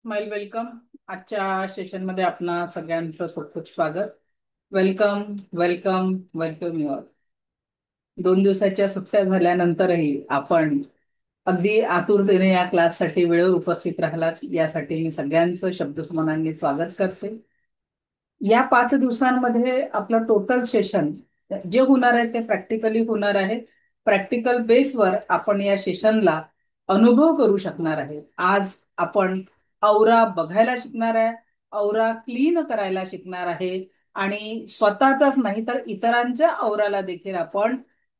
Smile welcome. आजच्या session मध्ये आपणा सगळ्यांचं खूप खूप स्वागत. Welcome welcome welcome you all. 2 दिवसाच्या सुट्ट्या झाल्यानंतरही आपण अगदी आतुरतेने या क्लाससाठी वेळेवर उपस्थित राहिलात यासाठी मी सगळ्यांचं शब्दसुमनांनी स्वागत करते. या 5 दिवसांमध्ये आपलं टोटल सेशन जे होणार आहे ते प्रॅक्टिकली होणार आहे. प्रॅक्टिकल बेसवर आपण या सेशनला अनुभव करू शकणार आहे. आज आपण औरा बघायला शिकणार आहे, औरा क्लीन करायला शिकणार आहे आणि स्वतःचाच नाही तर इतरांच्या औराला देखील आपण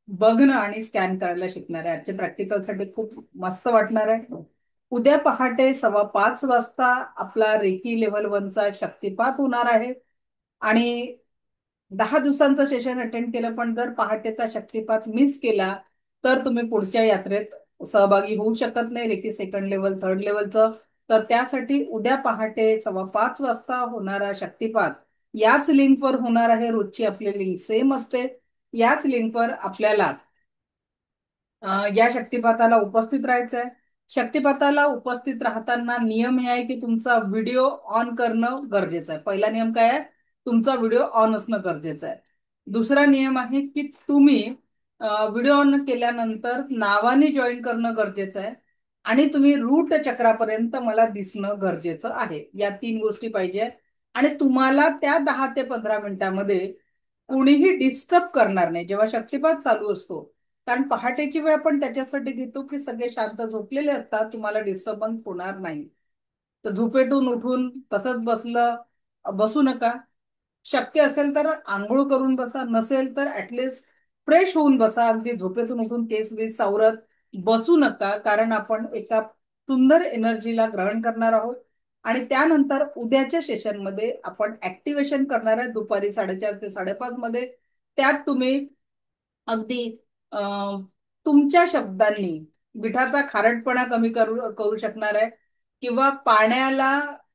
बघणं आणि स्कॅन करायला शिकणार आहे. आजच्या प्रॅक्टिकलसाठी खूप मस्त वाटणार आहे. उद्या पहाटे 5:15 वाजता आपला रेकी लेव्हल 1चा शक्तिपात होणार आहे आणि 10 दिवसांचं सेशन अटेंड केलं पण जर पहाटेचा शक्तिपात मिस केला तर तुम्ही पुढच्या यात्रेत सहभागी होऊ शकत नाही, रेकी सेकंड लेवल थर्ड लेवलचं. तर त्यासाठी उद्या पहाटे 5:15 वाजता होणारा शक्तिपात याच लिंकवर होणार आहे. रोजची आपली लिंक सेम असते. याच लिंकवर आपल्याला या शक्तिपाताला उपस्थित राहायचं आहे. शक्तिपाताला उपस्थित राहताना नियम हे आहे की तुमचा व्हिडिओ ऑन करणं गरजेचं आहे. पहिला नियम काय आहे? तुमचा व्हिडिओ ऑन असणं गरजेचं आहे. दुसरा नियम आहे की तुम्ही व्हिडिओ ऑन केल्यानंतर नावाने जॉईन करणं गरजेचं आहे आणि तुम्ही रूट चक्रापर्यंत मला दिसणं गरजेचं आहे. या 3 गोष्टी पाहिजे आणि तुम्हाला त्या 10 ते 15 मिनिटांमध्ये कुणीही डिस्टर्ब करणार नाही जेव्हा शक्तिपात चालू असतो. कारण पहाटेची वेळ आपण त्याच्यासाठी घेतो की सगळे शांत झोपलेले असतात, तुम्हाला डिस्टर्बन्स होणार नाही. तर झोपेतून उठून तसंच बसू नका. शक्य असेल तर आंघोळ करून बसा, नसेल तर ऍटलिस्ट फ्रेश होऊन बसा. अगदी झोपेतून उठून केस बीस सावरत बसू नका, कारण आपण एका सुंदर एनर्जीला ग्रहण करणार आहोत. आणि त्यानंतर उद्याच्या सेशनमध्ये आपण ऍक्टिव्हेशन करणार आहे दुपारी 4:30 ते 5:30 मध्ये. त्यात तुम्ही अगदी अं, तुमच्या शब्दांनी मिठाचा खारटपणा कमी करू करू शकणार आहे किंवा पाण्याला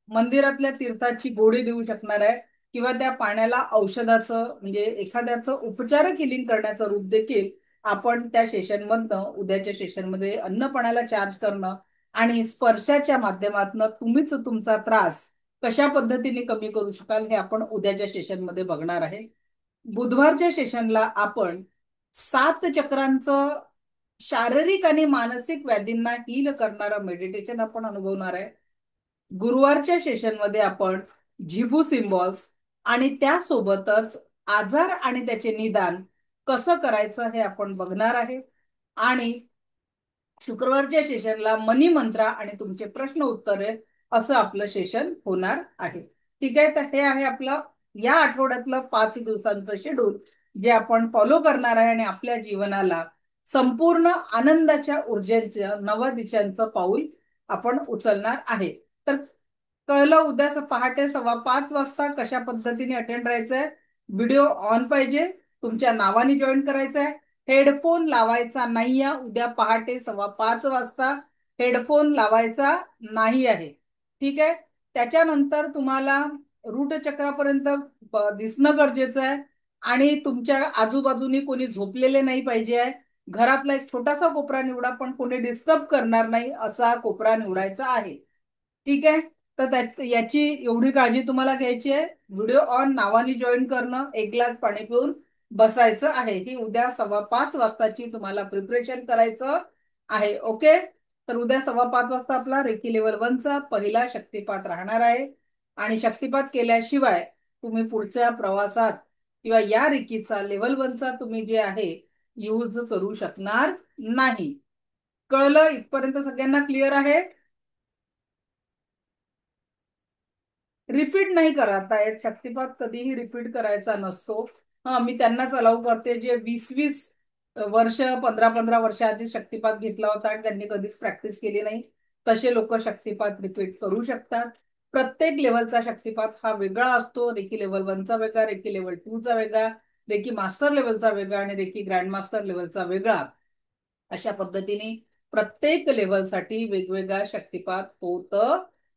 मंदिरातल्या तीर्थाची गोडी देऊ शकणार आहे किंवा त्या पाण्याला औषधाचं म्हणजे एखाद्याचं उपचार हिलिंग करण्याचं रूप देखील आपण त्या सेशन मधनं उद्याच्या सेशनमध्ये अन्नपणाला चार्ज करणं आणि स्पर्शाच्या माध्यमातून तुम्हीच तुमचा त्रास कशा पद्धतीने कमी करू शकाल हे आपण उद्याच्या सेशनमध्ये बघणार आहे. बुधवारच्या सेशनला आपण 7 चक्रांचं शारीरिक आणि मानसिक व्याधींना हील करणारं मेडिटेशन आपण अनुभवणार आहे. गुरुवारच्या सेशनमध्ये आपण झिबू सिम्बॉल्स आणि त्यासोबतच आजार आणि त्याचे निदान कसं करायचं हे आपण बघणार आहे. आणि शुक्रवारच्या सेशनला मनी मंत्रा आणि तुमचे प्रश्न उत्तरे असं आपलं सेशन होणार आहे. ठीक आहे, तर हे आहे आपलं या आठवड्यातलं 5 दिवसांचं शेड्यूल जे आपण फॉलो करणार आहे आणि आपल्या जीवनाला संपूर्ण आनंदाच्या ऊर्जेचं नवदिशांचं पाऊल आपण उचलणार आहे. तर कळलं, उद्या पहाटे 5:15 वाजता कशा पद्धतीने अटेंड राहायचंय. व्हिडिओ ऑन पाहिजे, तुमच्या नावाने जॉईन करायचंय, हेडफोन लावायचा नाही आहे. उद्या पहाटे 5:15 वाजता हेडफोन लावायचा नाही आहे. ठीक आहे. त्याच्यानंतर तुम्हाला रूट चक्रापर्यंत दिसणं गरजेचं आहे आणि तुमच्या आजूबाजूनी कोणी झोपलेले नाही पाहिजे आहे. घरातला एक छोटासा कोपरा निवडा पण कोणी डिस्टर्ब करणार नाही असा कोपरा निवडायचा आहे. ठीक आहे. तर याची एवढी काळजी तुम्हाला घ्यायची आहे. व्हिडिओ ऑन, नावाने जॉईन करणं, एक ग्लास पाणी पिऊन बसायचं आहे. ही उद्या 5:15 वाजताची तुम्हाला प्रिपरेशन करायचं आहे. ओके. तर उद्या 5:15 वाजता आपला रेकी लेवल 1चा पहिला शक्तिपात राहणार आहे आणि शक्तिपात केल्याशिवाय तुम्ही पुढच्या प्रवासात किंवा या रेकीचा लेवल 1चा तुम्ही जे आहे यूज करू शकणार नाही. कळलं? इथपर्यंत सगळ्यांना क्लिअर आहे? रिपीट नाही करता येत. शक्तिपात कधीही रिपीट करायचा नसतो. हा, मी त्यांनाच अलाउ करते जे 20-20 वर्ष 15-15 वर्ष आधी शक्तिपात घेतला होता आणि त्यांनी कधीच प्रॅक्टिस केली नाही, तसे लोक शक्तिपात रिपीट करू शकतात. प्रत्येक लेवलचा शक्तिपात हा वेगळा असतो. रेकी लेवल 1चा वेगळा, रेकी लेवल 2चा वेगळा, रेकी मास्टर लेवलचा वेगळा आणि रेकी ग्रँड मास्टर लेवलचा वेगळा. अशा पद्धतीने प्रत्येक लेवलसाठी वेगवेगळा शक्तिपात होत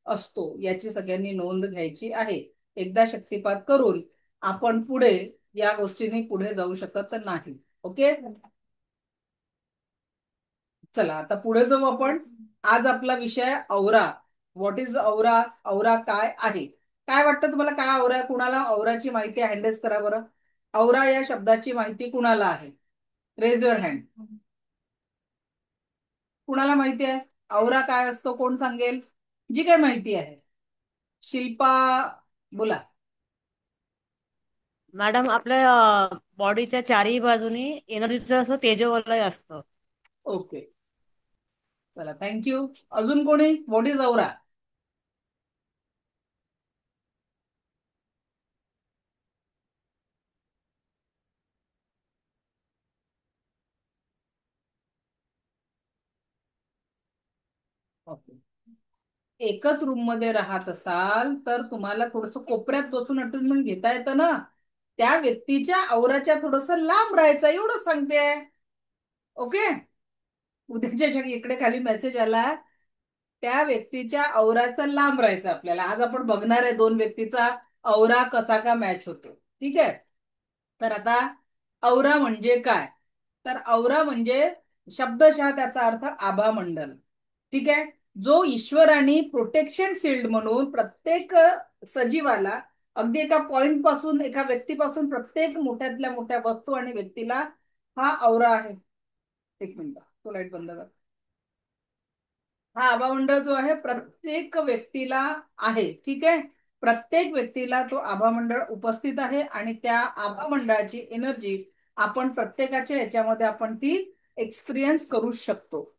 असतो. याची सगळ्यांनी नोंद घ्यायची आहे. एकदा शक्तिपात करून आपण पुढे या गोष्टींनी पुढे जाऊ शकत नाही. ओके. चला आता पुढे जाऊ आपण. आज आपला विषय आहे औरा. व्हॉट इज औरा? औरा काय आहे? काय वाटतं तुम्हाला, काय औरा आहे? कुणाला औराची माहिती आहे? हँडरेस करा बरं. औरा या शब्दाची माहिती कुणाला आहे? Raise your hand. कुणाला माहिती आहे औरा काय असतो? कोण सांगेल? जी काय माहिती आहे. शिल्पा, बोला. मॅडम, आपल्या बॉडीच्या चारही बाजूनी एनर्जीचं असं तेजोवलय असतं. ओके, चला, थँक्यू. अजून कोणी? What is aura? ओके. एकच रूम मध्ये राहत असाल तर तुम्हाला थोडस कोपऱ्यात बसून अटेंडमेंट घेता येतं ना. त्या व्यक्तीच्या औराच्या थोडस लांब राहायचं, एवढं सांगते. ओके. उद्याच्या इकडे खाली मेसेज आला, त्या व्यक्तीच्या औराचा लांब राहायचं आपल्याला. आज आपण बघणार आहे दोन व्यक्तीचा औरा कसा का मॅच होतो. ठीक आहे. तर आता औरा म्हणजे काय? तर औरा म्हणजे शब्दशः त्याचा अर्थ आभा मंडल. ठीक आहे. जो ईश्वराने प्रोटेक्शन शिल्ड म्हणून प्रत्येक सजीवाला, अगदी एका पॉइंट पासून, एका व्यक्तीपासून प्रत्येक मोठ्यातल्या मोठ्या वस्तू आणि व्यक्तीला हा औरा आहे. एक मिनिट, तो लाईट बंद कर. हा आभामंडळ जो आहे प्रत्येक व्यक्तीला आहे. ठीक आहे. प्रत्येक व्यक्तीला तो आभामंडळ उपस्थित आहे आणि त्या आभामंडळाची एनर्जी आपण प्रत्येकाच्या याच्यामध्ये आपण ती एक्सपिरियन्स करू शकतो.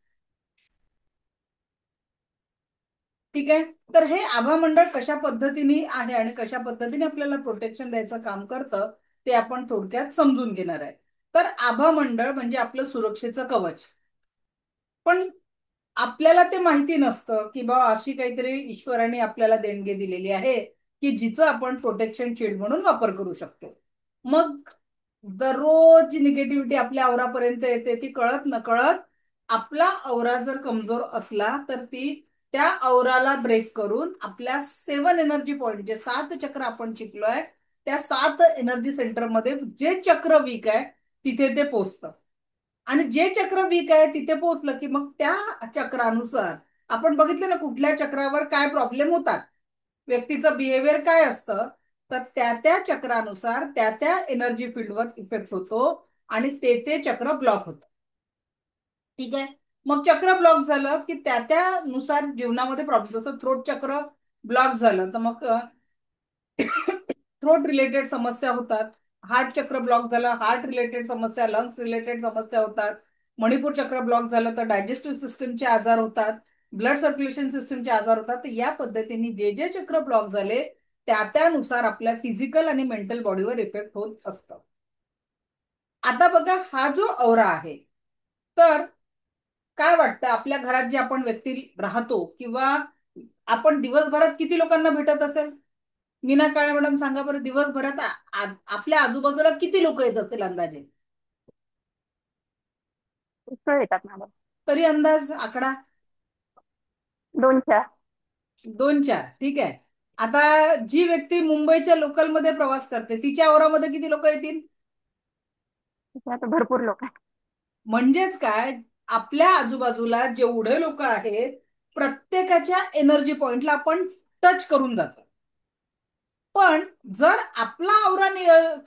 ठीक आहे. तर हे आभामंडळ कशा पद्धतीने आहे आणि कशा पद्धतीने आपल्याला प्रोटेक्शन द्यायचं काम करतं ते आपण थोडक्यात समजून घेणार आहे. तर आभामंडळ म्हणजे आपलं सुरक्षेचं कवच. पण आपल्याला ते माहिती नसतं की बा अशी काहीतरी ईश्वराने आपल्याला देणगी दिलेली आहे की जिचं आपण प्रोटेक्शन शिल्ड म्हणून वापर करू शकतो. मग दररोज जी निगेटिव्हिटी आपल्या आवरापर्यंत येते ती कळत न कळत आपला आवरा जर कमजोर असला तर ती त्या आवराला ब्रेक करून आपल्या 7 एनर्जी पॉइंट, जे 7 चक्र आपण शिकलोय, त्या 7 एनर्जी सेंटरमध्ये जे चक्र वीक आहे तिथे ते पोचतं. आणि जे चक्र वीक आहे तिथे पोहोचलं की मग त्या चक्रानुसार आपण बघितलं ना कुठल्या चक्रावर काय प्रॉब्लेम होतात, व्यक्तीचं बिहेवियर काय असतं, तर त्या त्या चक्रानुसार त्या त्या एनर्जी फील्डवर इफेक्ट होतो आणि ते ते चक्र ब्लॉक होतं. ठीक आहे. मग चक्र ब्लॉक झालं की त्या त्यानुसार जीवनामध्ये प्रॉब्लेम, जसं थ्रोट चक्र ब्लॉक झालं तर मग थ्रोट रिलेटेड समस्या होतात. हार्ट चक्र ब्लॉक झालं, हार्ट रिलेटेड समस्या, लंग्स रिलेटेड समस्या होतात. मणिपूर चक्र ब्लॉक झालं तर डायजेस्टिव्ह सिस्टमचे आजार होतात, ब्लड सर्क्युलेशन सिस्टमचे आजार होतात. तर या पद्धतीने जे जे चक्र ब्लॉक झाले त्या त्यानुसार आपल्या फिजिकल आणि मेंटल बॉडीवर इफेक्ट होत असतं. आता बघा हा जो औरा आहे, तर काय वाटतं आपल्या घरात जे आपण व्यक्ती राहतो किंवा आपण दिवसभरात किती लोकांना भेटत असेल? मीना काळे मॅडम सांगा बरं, दिवसभरात आपल्या आजूबाजूला किती लोक येत असतील अंदाजे? पुष्कळ येतात मॅडम. तरी अंदाज आकडा? 2-4. 2-4. ठीक आहे. आता जी व्यक्ती मुंबईच्या लोकलमध्ये प्रवास करते तिच्या आवरामध्ये किती लोक येतील? तिथे आता भरपूर लोक आहेत. म्हणजेच काय, आपल्या आजूबाजूला जेवढे लोक आहेत प्रत्येकाच्या एनर्जी पॉइंटला आपण टच करून जातो. पण जर आपला आवरा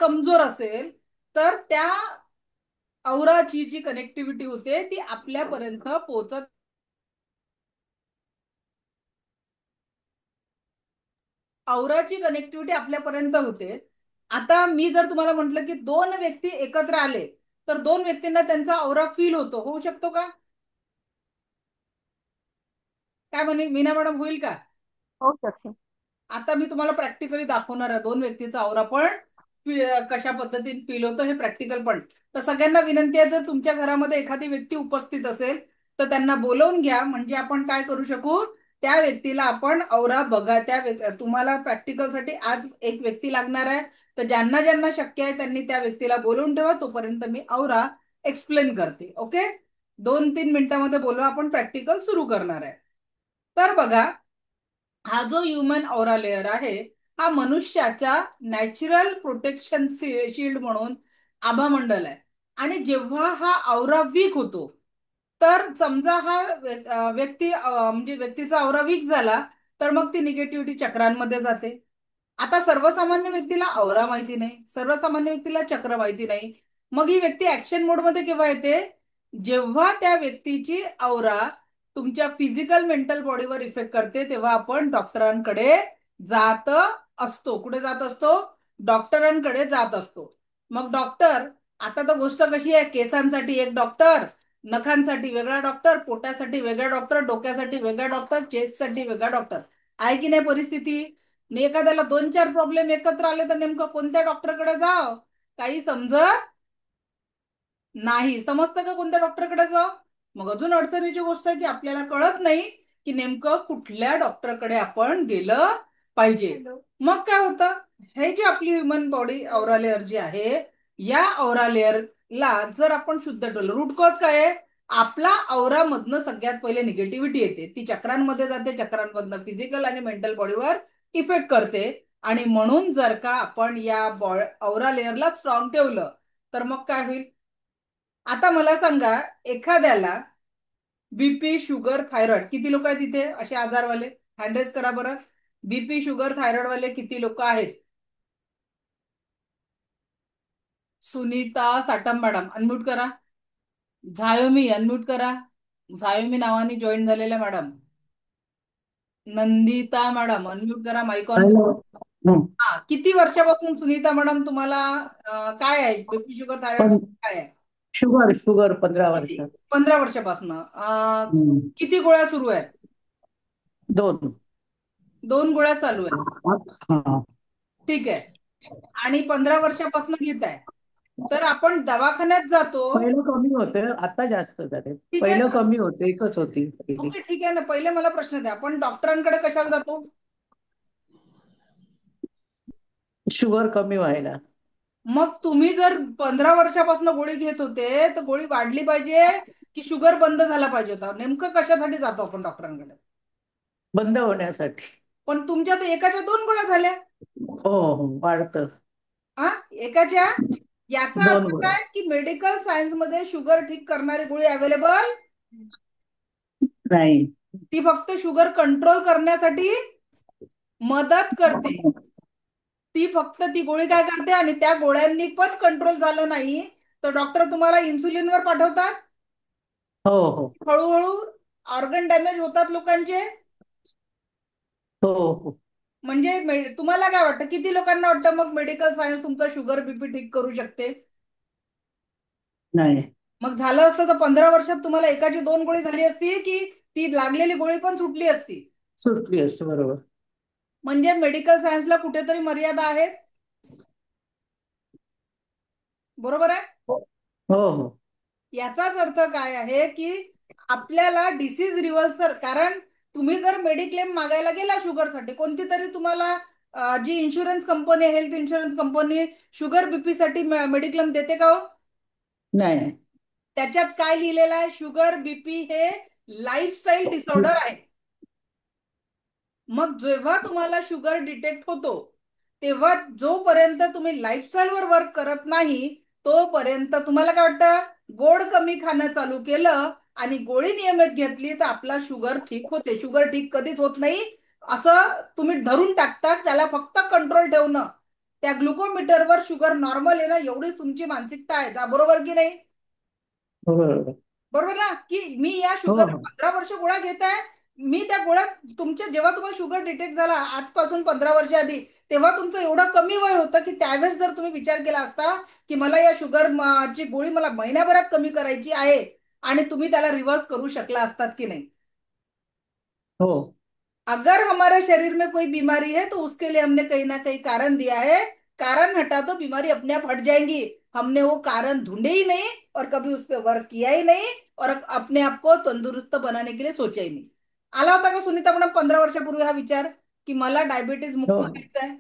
कमजोर असेल तर त्या औराची जी कनेक्टिव्हिटी होते ती आपल्यापर्यंत पोहोचत, औराची कनेक्टिव्हिटी आपल्यापर्यंत होते. आता मी जर तुम्हाला म्हटलं की दोन व्यक्ती एकत्र आले तर दोन व्यक्तींना त्यांचा औरा फील होतो, होऊ शकतो का? काय म्हणे मीना मॅडम, होईल का? होऊ शकते. आता मी तुम्हाला प्रॅक्टिकली दाखवणार आहे दोन व्यक्तीचा औरा पण कशा पद्धतीने फील होतं हे प्रॅक्टिकल पण. तर सगळ्यांना विनंती आहे, जर तुमच्या घरामध्ये एखादी व्यक्ती उपस्थित असेल तर त्यांना बोलवून घ्या, म्हणजे आपण काय करू शकू, त्या व्यक्तीला आपण औरा बघा. तुम्हाला प्रॅक्टिकलसाठी आज एक व्यक्ती लागणार आहे, तर ज्यांना ज्यांना शक्य आहे त्यांनी त्या व्यक्तीला बोलवून ठेवा. तोपर्यंत मी औरा एक्सप्लेन करते. ओके. 2-3 मिनिटांमध्ये बोलवा, आपण प्रॅक्टिकल सुरू करणार आहे. तर बघा, हा जो ह्युमन ऑरा लेअर आहे हा मनुष्याच्या नॅचरल प्रोटेक्शन शिल्ड म्हणून आभामंडल आहे. आणि जेव्हा हा औरा वीक होतो, तर समजा हा व्यक्ती म्हणजे व्यक्तीचा औरा वीक झाला तर मग ती निगेटिव्हिटी चक्रांमध्ये जाते. आता सर्वसामान्य व्यक्तीला औरा माहिती नाही, सर्वसामान्य व्यक्तीला चक्र माहिती नाही. मग ही व्यक्ती ऍक्शन मोड मध्ये केव्हा येते? जेव्हा त्या व्यक्तीची औरा तुमच्या फिजिकल मेंटल बॉडीवर इफेक्ट करते, तेव्हा आपण डॉक्टरांकडे जात असतो. कुठे जात असतो? डॉक्टरांकडे जात असतो. मग डॉक्टर, आता तर गोष्ट कशी आहे, केसांसाठी एक डॉक्टर, नखांसाठी वेगळा डॉक्टर, पोटासाठी वेगळा डॉक्टर, डोक्यासाठी वेगळा डॉक्टर, चेस्टसाठी वेगळा डॉक्टर. आहे की नाही परिस्थिती? आणि एखाद्याला 2-4 प्रॉब्लेम एकत्र आले तर नेमकं कोणत्या डॉक्टरकडे जाव? काही समजत नाही. समजतं का कोणत्या डॉक्टरकडे जाव? मग अजून अडचणीची गोष्ट आहे की आपल्याला कळत नाही की नेमकं कुठल्या डॉक्टरकडे आपण गेलं पाहिजे. मग काय होतं? हे जी आपली ह्युमन बॉडी औरा लेअर जी आहे, या औरा लेअरला जर आपण शुद्ध ठेवलं, रूट कॉज काय आहे? आपला औरामधनं सगळ्यात पहिले निगेटिव्हिटी येते, ती चक्रांमध्ये जाते, चक्रांमधनं फिजिकल आणि मेंटल बॉडीवर इफेक्ट करते. आणि म्हणून जर का आपण या औरा लेअरला स्ट्रॉंग ठेवलं तर मग काय होईल? आता मला सांगा, एखाद्याला बीपी, शुगर, थायरॉइड, किती लोक आहेत इथे असे आजारवाले? हँड रेज करा बरं. बीपी, शुगर, थायरॉइड वाले किती लोक आहेत? सुनीता साटम मॅडम अनम्यूट करा. झायोमी अनम्यूट करा. झायोमी नावाने जॉईन झालेल्या मॅडम. नंदिता मॅडम अनम्यूट करा, माईक ऑन करा. हॅलो. हं. हा, किती वर्षापासून सुनीता मॅडम तुम्हाला काय आहे, बीपी, शुगर, थायरॉइड पण काय आहे? शुगर शुगर 15 वर्ष. किती? 15 वर्षापासून. हं. किती गोळ्या सुरू आहेत? 2. 2 गोळ्या चालू आहेत. हा. ठीक आहे. आणि 15 वर्षापासून घेत आहे, तर आपण दवाखान्यात जातो. पहिलं कमी होते, आता जास्त झाले. ठीक आहे पहिलं ना? कमी होते, एकच होती पहिली. ओके, ठीक आहे ना. पहिले मला प्रश्न द्या, आपण डॉक्टरांकडे कशाला जातो? शुगर कमी व्हायला. मग तुम्ही जर 15 वर्षापासून गोळी घेत होते, तर गोळी वाढली पाहिजे की शुगर बंद झाला पाहिजे होता? नेमकं कशासाठी जातो आपण डॉक्टरांकडे? बंद होण्यासाठी. पण तुमच्या तर एकाच्या 2 गोळ्या झाल्या. हो हो, वाढतं. हा, एकाच्या. याचा अर्थ 2 गोळ्या. काय की मेडिकल सायन्स मध्ये शुगर ठीक करणारी गोळी अवेलेबल नाही. ती फक्त शुगर कंट्रोल करण्यासाठी मदत करते. ती फक्त ती गोळी काय करते, आणि त्या गोळ्यांनी पण कंट्रोल झालं नाही तर डॉक्टर तुम्हाला इन्सुलिनवर पाठवतात. हो हो हळूहळू ऑर्गन डॅमेज होतात लोकांचे. हो हो. म्हणजे तुम्हाला काय वाटतं, किती लोकांना वाटतं मग मेडिकल सायन्स तुमचा शुगर बीपी ठीक करू शकते? नाही. मग झालं असतं तर 15 वर्षात तुम्हाला एकाची 2 गोळी झाली असती की ती लागलेली गोळी पण सुटली असती? सुटली असते, बरोबर. म्हणजे मेडिकल सायन्सला कुठेतरी मर्यादा आहेत. बरोबर आहे. हो हो. याचाच अर्थ काय आहे की आपल्याला डिसीज रिव्हर्सल, कारण तुम्ही जर मेडिक्लेम मागायला गेला शुगरसाठी, कोणती तरी तुम्हाला जी insurance company, health insurance company sugar BP साठी मेडिक्लेम देते का हो? नाही. त्याच्यात काय लिहिलेलं आहे? शुगर बीपी हे लाईफस्टाईल डिसऑर्डर आहे. मग जेव्हा तुम्हाला शुगर डिटेक्ट होतो, तेव्हा जोपर्यंत तुम्ही लाईफस्टाईलवर वर्क करत नाही तोपर्यंत तुम्हाला काय वाटतं, गोड कमी खाणं चालू केलं आणि गोळी नियमित घेतली तर आपला शुगर ठीक होते. शुगर ठीक कधीच होत नाही असं तुम्ही धरून टाकता. त्याला फक्त कंट्रोल ठेवणं, त्या ग्लुकोमीटरवर शुगर नॉर्मल येणं, एवढीच तुमची मानसिकता आहे का? बरोबर की नाही? बरोबर. बरोबर ना? की मी या हो शुगर हो 15 वर्ष गोळ्या घेत आहे. मी त्या गोळ्या तुमच्या, जेव्हा तुम्हाला शुगर डिटेक्ट झाला आजपासून 15 वर्ष आधी, तेव्हा तुमचं एवढं कमी वय होतं की त्यावेळेस जर तुम्ही विचार केला असता की मला या शुगर ची गोळी मला महिन्याभरात कमी करायची आहे, आणि तुम्ही त्याला रिव्हर्स करू शकला असतात की नाही? हो. अगर हमारे शरीर में कोई बीमारी है तो उसके लिए हमने कहीं ना कहीं कारण दिया है। कारण हटा तो बीमारी अपने आप हट जाएंगी। हमने वो कारण ढूंढे ही नहीं और कभी उस पर वर्क किया ही नहीं, और अपने आप को तंदुरुस्त बनाने के लिए सोचा ही नहीं। आला होता का सुनीता मॅडम 15 वर्षापूर्वी हा विचार की मला डायबिटीज हो. मुक्त व्हायचं आहे?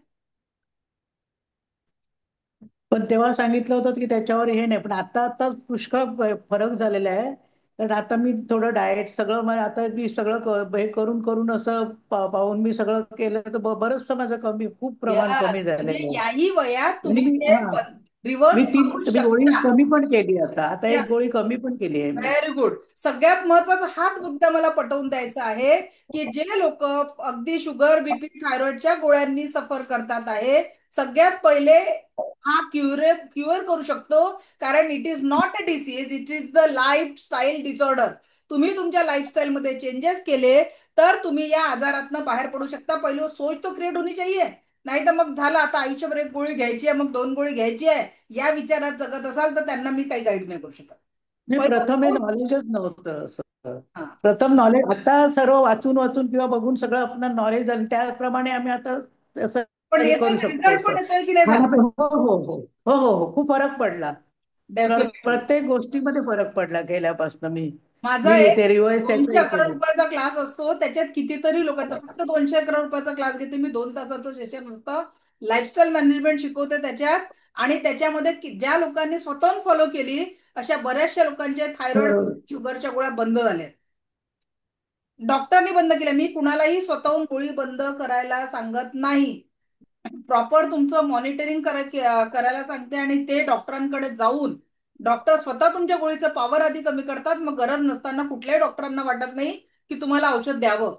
पण तेव्हा सांगितलं होतं की त्याच्यावर हे नाही, पण आता आता पुष्कळ फरक झालेला आहे. तर आता मी थोडं डाएट सगळं, मला आता मी सगळं हे करून करून असं पाहून मी सगळं केलं तर बरंचसं माझं कमी, खूप प्रमाण कमी यस, म्हणजे झालेलं आहे. याही वयात आणि तुम्ही मी ते हा मी रिव्हर्स ती करू मी गोळी शकता. कमी पण केली आता एक यस, गोळी कमी पण केली आहे मी. Very good. सगळ्यात महत्वाचा हाच मुद्दा मला पटवून द्यायचा आहे की जे लोक अगदी शुगर, बीपी, थायरॉइडच्या गोळ्यांनी सफर करतात आहे, सगळ्यात पहिले हा क्युअर करू शकतो. कारण it is not a disease, it is the lifestyle disorder. तुम्ही तुमच्या लाईफस्टाईल मध्ये चेंजेस केले तर तुम्ही या आजारातनं बाहेर पडू शकता. पहिली वो सोच तो क्रिएट होनी चाहिए. नाही तर मग झालं, आता आयुष्यभर एक गोळी घ्यायची आहे, मग 2 गोळी घ्यायची आहे, या विचारात जगत असाल तर त्यांना मी काही गाईड नाही करू शकत. नाही, पहिलं प्रथम हे सोच. नॉलेजच नव्हतं असं. हा. प्रथम नॉलेज आता सर्व वाचून वाचून किंवा बघून सगळं आपलं नॉलेज झालं, त्याप्रमाणे आम्ही आता असं पण हे येतोय करू ना, शकतो रिझल्ट पण असं. येतोय की नाही सांगा. खाणं हो हो हो हो हो हो खूप फरक पडला. डेफिनेटली. प्रत्येक गोष्टीमध्ये फरक पडला गेल्यापासून मी माझा मी एक ते रिवाइज त्याचं 211 केलं. रुपयाचा क्लास असतो, त्याच्यात कितीतरी लोकांचा, फक्त 211 रुपयाचा क्लास घेते मी. 2 तासाचं सेशन असतं. लाईफस्टाईल मॅनेजमेंट शिकवते त्याच्यात. आणि त्याच्यामध्ये ज्या लोकांनी स्वतःहून फॉलो केली, अशा बऱ्याचशा लोकांच्या थायरॉइड, बरोबर. शुगरच्या गोळ्या बंद झाल्या. डॉक्टरनी बंद केल्या. मी कुणालाही स्वतःहून गोळी बंद करायला सांगत नाही. प्रॉपर तुमचं मॉनिटरिंग करायला सांगते. आणि ते डॉक्टरांकडे जाऊन डॉक्टर स्वतः तुमच्या गोळीचं पॉवर आधी कमी करतात. मग गरज नसताना कुठल्याही डॉक्टरांना वाटत नाही की तुम्हाला औषध द्यावं.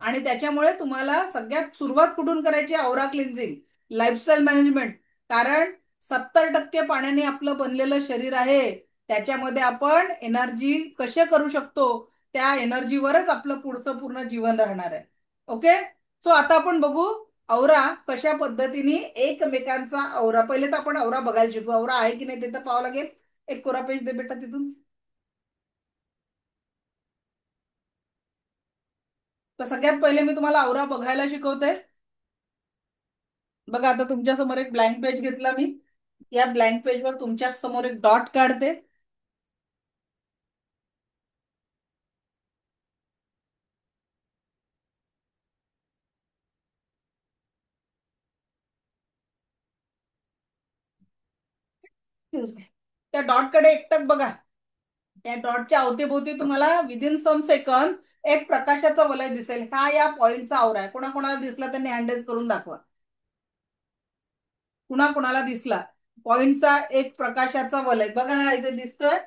आणि त्याच्यामुळे तुम्हाला सगळ्यात सुरुवात कुठून करायची? औरा क्लिन्झिंग, लाईफस्टाईल मॅनेजमेंट. कारण 70% पाण्याने आपलं बनलेलं शरीर आहे. त्याच्यामध्ये आपण एनर्जी कसे करू शकतो, त्या एनर्जीवरच आपलं पुढचं पूर्ण जीवन राहणार आहे. ओके. सो आता आपण बघू औरा कशा पद्धतीने एकमेकांचा औरा. पहिले तर आपण औरा बघायला शिकू. औरा आहे की नाही ते तर पाहावं लागेल. एक कोरा पेज दे बेटा तिथून. तर सगळ्यात पहिले मी तुम्हाला औरा बघायला शिकवते. बघा, आता तुमच्या समोर एक ब्लँक पेज घेतला मी. या ब्लँक पेजवर तुमच्या समोर एक डॉट काढते. त्या डॉट कडे एकटक बघा. त्या डॉटच्या अवतीभोवती तुम्हाला विदिन सम सेकंद एक प्रकाशाचा वलय दिसेल. हा या पॉइंटचा आवरा आहे. कोणाकोणाला दिसला त्यांनी हँड रेज करून दाखवा. कुणाला दिसला पॉइंटचा एक प्रकाशाचा वलय? बघा, हा इथे दिसतोय.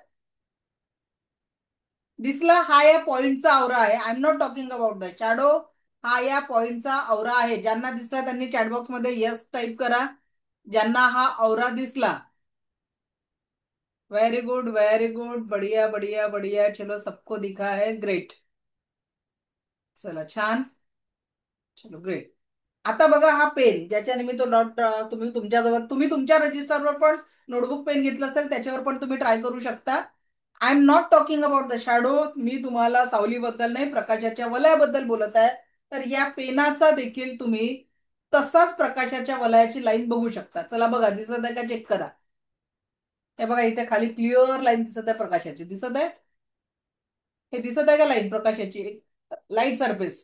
दिसला? हा या पॉइंटचा आवरा आहे. I am not talking about the shadow. हा या पॉइंटचा आवरा आहे. ज्यांना दिसला त्यांनी चॅटबॉक्स मध्ये यस टाईप करा, ज्यांना हा औरा दिसला. वेरी गुड, वेरी गुड, बढ़िया बढ़िया बढ़िया. चलो, सबको दिखा है. ग्रेट. चला, छान. चलो, ग्रेट. आता बघा, हा पेन ज्याच्याने मी तो डॉट, तुम्ही तुमच्याजवळ, तुम्ही तुमच्या रजिस्टरवर पण नोटबुक पेन घेतलं असेल त्याच्यावर पण तुम्ही ट्राय करू शकता. I am not talking about the shadow. मी तुम्हाला सावलीबद्दल नाही, प्रकाशाच्या वलयाबद्दल बोलत आहे. तर या पेनाचा देखील तुम्ही तसाच प्रकाशाच्या वलयाची लाईन बघू शकता. चला बघा, दिसत आहे का? चेक करा. हे बघा, इथे खाली क्लिअर लाईन दिसत आहे प्रकाशाची. दिसत आहे? हे दिसत आहे का लाईन प्रकाशाची? लाईट सरफेस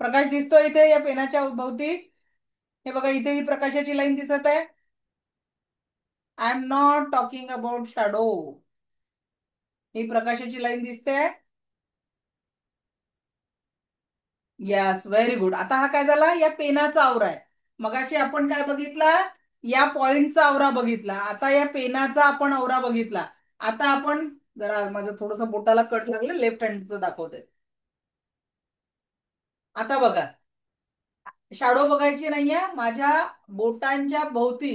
प्रकाश दिसतोय इथे या पेनाच्या भोवती. हे बघा, इथे ही प्रकाशाची लाईन दिसत आहे. I am not talking about shadow. ही प्रकाशाची लाईन दिसते. Yes, very good. आता हा काय झाला? या पेनाचा आवरा आहे. मगाशी आपण काय बघितला? या पॉइंटचा आवरा बघितला. आता या पेनाचा आपण आवरा बघितला. आता आपण जरा, माझं थोडस बोटाला कट लागलं, लेफ्ट हँडचं दाखवते. आता बघा, शॅडो बघायची नाहीये. माझ्या बोटांच्या भोवती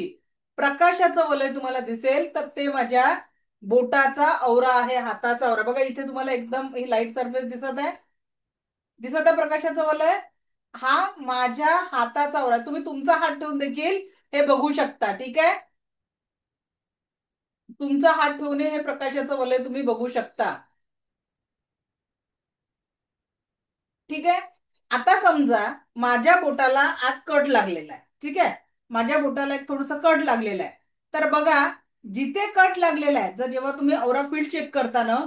प्रकाशाचं वलय तुम्हाला दिसेल, तर ते माझ्या बोटाचा औरा आहे, हाताचा औरा. बघा, इथे तुम्हाला एकदम ही लाईट सरफेस दिसत आहे. दिसत आहे प्रकाशाचं वलय? हा माझ्या हाताचा औरा. तुम्ही तुमचा हात ठेवून देखील हे बघू शकता. ठीक आहे? तुमचा हात ठेवून हे प्रकाशाचं वलय तुम्ही बघू शकता. ठीक आहे? आता समजा माझ्या बोटाला आज कट लागलेला आहे. ठीक आहे? माझ्या बोटाला एक थोडस कट लागलेलं आहे. तर बघा, जिथे कट लागलेला आहे, जर जेव्हा तुम्ही औरा फील्ड चेक करता ना,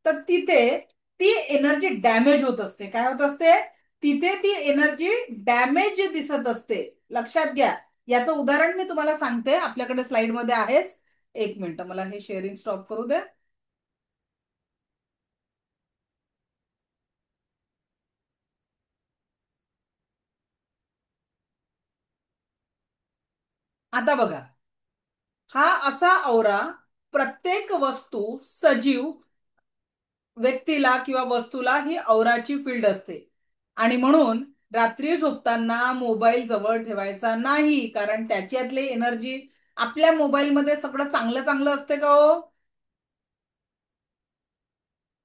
तर तिथे ती एनर्जी डॅमेज होत असते. काय होत असते? तिथे ती एनर्जी डॅमेज दिसत असते. लक्षात घ्या. याचं उदाहरण मी तुम्हाला सांगते. आपल्याकडे स्लाइड मध्ये आहेच. एक मिनिट, मला हे शेअरिंग स्टॉप करू दे. आता बघा, हा असा औरा प्रत्येक वस्तू सजीव व्यक्तीला किंवा वस्तूला ही औराची फील्ड असते आणि म्हणून रात्री झोपताना मोबाईल जवळ ठेवायचा नाही, कारण त्याच्यातली एनर्जी आपल्या मोबाईलमध्ये सगळं चांगलं चांगलं असते का हो?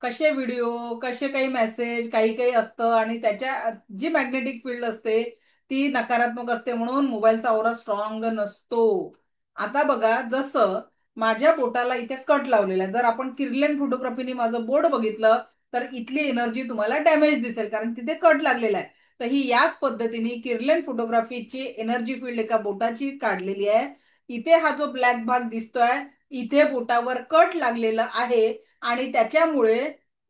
कसे व्हिडिओ कसे काही मेसेज काही काही असतं आणि त्याच्या जी मॅग्नेटिक फील्ड असते ती नकारात्मक असते, म्हणून मोबाईलचा औरा स्ट्रॉंग नसतो. आता बघा, जसं माझ्या बोटाला इथे कट लावलेला आहे, जर आपण किर्लियन फोटोग्राफीने माझं बोट बघितलं तर इथली एनर्जी तुम्हाला डॅमेज दिसेल कारण तिथे कट लागलेला आहे. तर ही याच पद्धतीने किर्लियन फोटोग्राफीची एनर्जी फील्ड एका बोटाची काढलेली आहे. इथे हा जो ब्लॅक भाग दिसतोय, इथे बोटावर कट लागलेला आहे आणि त्याच्यामुळे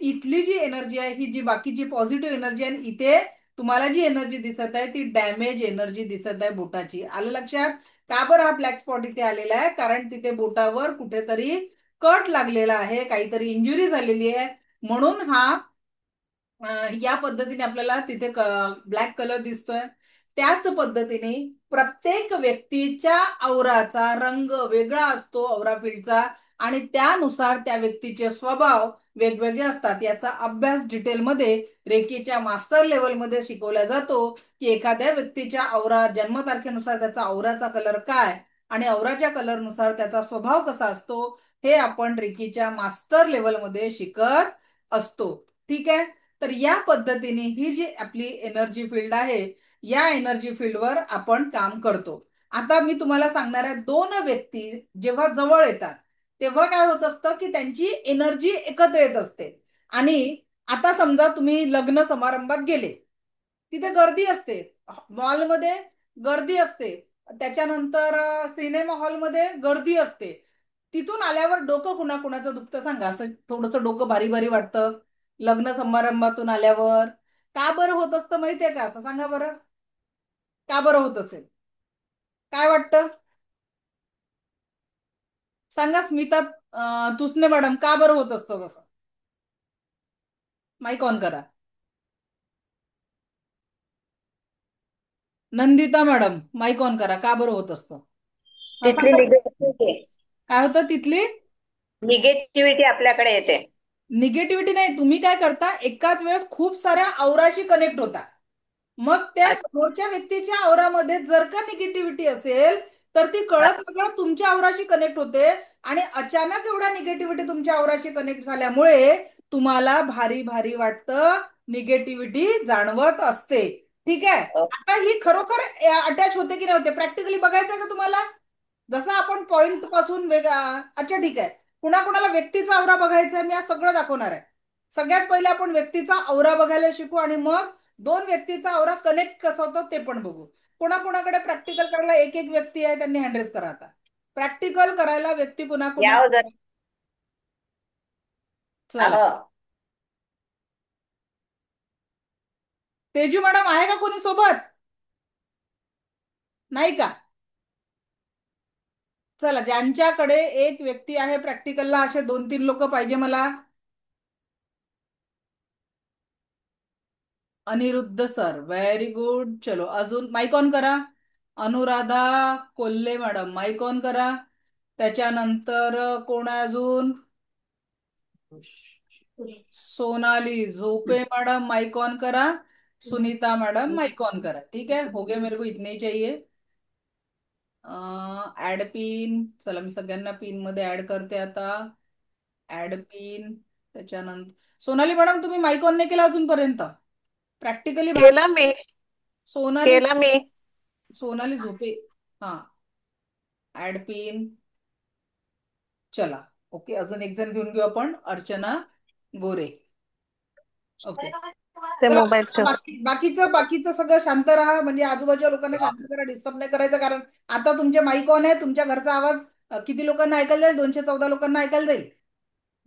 इथली जी एनर्जी आहे ही जी बाकीची पॉझिटिव्ह एनर्जी आहे, इथे तुम्हाला जी एनर्जी दिसत आहे ती डॅमेज एनर्जी दिसत आहे बोटाची. आलं लक्षात? का बरं हा ब्लॅक स्पॉट इथे आलेला आहे? कारण तिथे बोटावर कुठेतरी कट लागलेला आहे, काहीतरी इंजुरी झालेली आहे, म्हणून हा या पद्धतीने आपल्याला तिथे ब्लॅक कलर दिसतोय. त्याच पद्धतीने प्रत्येक व्यक्तीच्या औराचा रंग वेगळा असतो औरा फील्डचा आणि त्यानुसार त्या व्यक्तीचे स्वभाव वेगवेगळे असतात. याचा अभ्यास डिटेलमध्ये रेकीच्या मास्टर लेवलमध्ये शिकवला जातो की एखाद्या व्यक्तीच्या औरा जन्मतारखेनुसार त्याचा औराचा कलर काय आणि औराच्या कलरनुसार त्याचा स्वभाव कसा असतो हे आपण रेकीच्या मास्टर लेवलमध्ये शिकत असतो. ठीक आहे? तर या पद्धतीने ही जी आपली एनर्जी फील्ड आहे या एनर्जी फील्डवर आपण काम करतो. आता मी तुम्हाला सांगणार आहे, दोन व्यक्ती जेव्हा जवळ येतात तेव्हा काय होत असतं की त्यांची एनर्जी एकत्र येत असते. आणि आता समजा तुम्ही लग्न समारंभात गेले, तिथे गर्दी असते, मॉलमध्ये गर्दी असते, त्याच्यानंतर सिनेमा हॉलमध्ये गर्दी असते. तिथून आल्यावर डोकं कुणाकुणाचं दुखतं सांगा? असं थोडंसं डोकं भारी भारी वाटतं लग्न समारंभातून आल्यावर. का बरं होत असतं माहितीये का? असं सांगा बरं, का बरं होत असेल? काय वाटतं सांगा स्मिता तुसने मॅडम, का बरं होत असतं तसं? माईक ऑन करा. नंदिता मॅडम, माईक ऑन करा. का बरं होत असतं? हा तिथली सांगा. निगेटिव्हिटी काय होतं तिथली? निगेटिव्हिटी आपल्याकडे येते. निगेटिव्हिटी नाही, तुम्ही काय करता एकाच वेळेस खूप साऱ्या औराशी कनेक्ट होता. मग त्या समोरच्या व्यक्तीच्या औरामध्ये जर का निगेटिव्हिटी असेल तर ती कळत नकळत तुमच्या औराशी कनेक्ट होते आणि अचानक एवढा निगेटिव्हिटी तुमच्या औराशी कनेक्ट झाल्यामुळे तुम्हाला भारी भारी वाटतं, निगेटिव्हिटी जाणवत असते. ठीक आहे? आता ही खरोखर अटॅच होते की नाही होते प्रॅक्टिकली बघायचं का तुम्हाला? जसं आपण पॉइंट पासून वेगळा. अच्छा ठीक आहे, कुणाकुणाला व्यक्तीचा औरा बघायचा आहे मी आज सगळं दाखवणार आहे. सगळ्यात पहिले आपण व्यक्तीचा औरा बघायला शिकू आणि मग दोन व्यक्तीचा औरा कनेक्ट कसा होतो ते पण बघू. कोणाकोणाकडे प्रॅक्टिकल करायला एक एक व्यक्ती आहे त्यांनी हँडरेस करा. आता प्रॅक्टिकल करायला व्यक्ती कुणाकुणा या जर चला. अहो, तेजू मॅडम आहे का कोणी सोबत? नाही का? चला, ज्यांच्याकडे एक व्यक्ती आहे प्रॅक्टिकलला असे दोन तीन लोक पाहिजे मला. Anirudh sir, very good. चलो अजून माईक ऑन करा. Anuradha Kolhe madam, mic on करा. त्याच्यानंतर कोण आहे अजून? Sonali Zope madam, mic on करा. सुनीता मैडम, माइक ऑन करा. ठीक है, हो गए, मेरे को इतने ही चाहिए. ऍड पिन, चला मी सगळ्यांना पिन मध्ये ऍड करते आता. Add pin. त्याच्यानंतर सोनाली मॅडम तुम्ही माइक ऑन नाही केला अजूनपर्यंत प्रॅक्टिकली केलं मी सोनाली, केलं मी सोनाली झोपे. हा, ऍड पिन. चला ओके, अजून एक जण घेऊन घेऊ आपण, अर्चना गोरे. ओके. ते चला, मोबाईल ठेव. बाकीचं बाकीचं सगळं शांत राहा, म्हणजे आजूबाजूच्या लोकांना शांत करा, डिस्टर्ब नाही करायचं. कारण आता तुमचे माईक ऑन आहे, तुमच्या घरचा आवाज किती लोकांना ऐकायला जाईल? 214 लोकांना ऐकायला जाईल.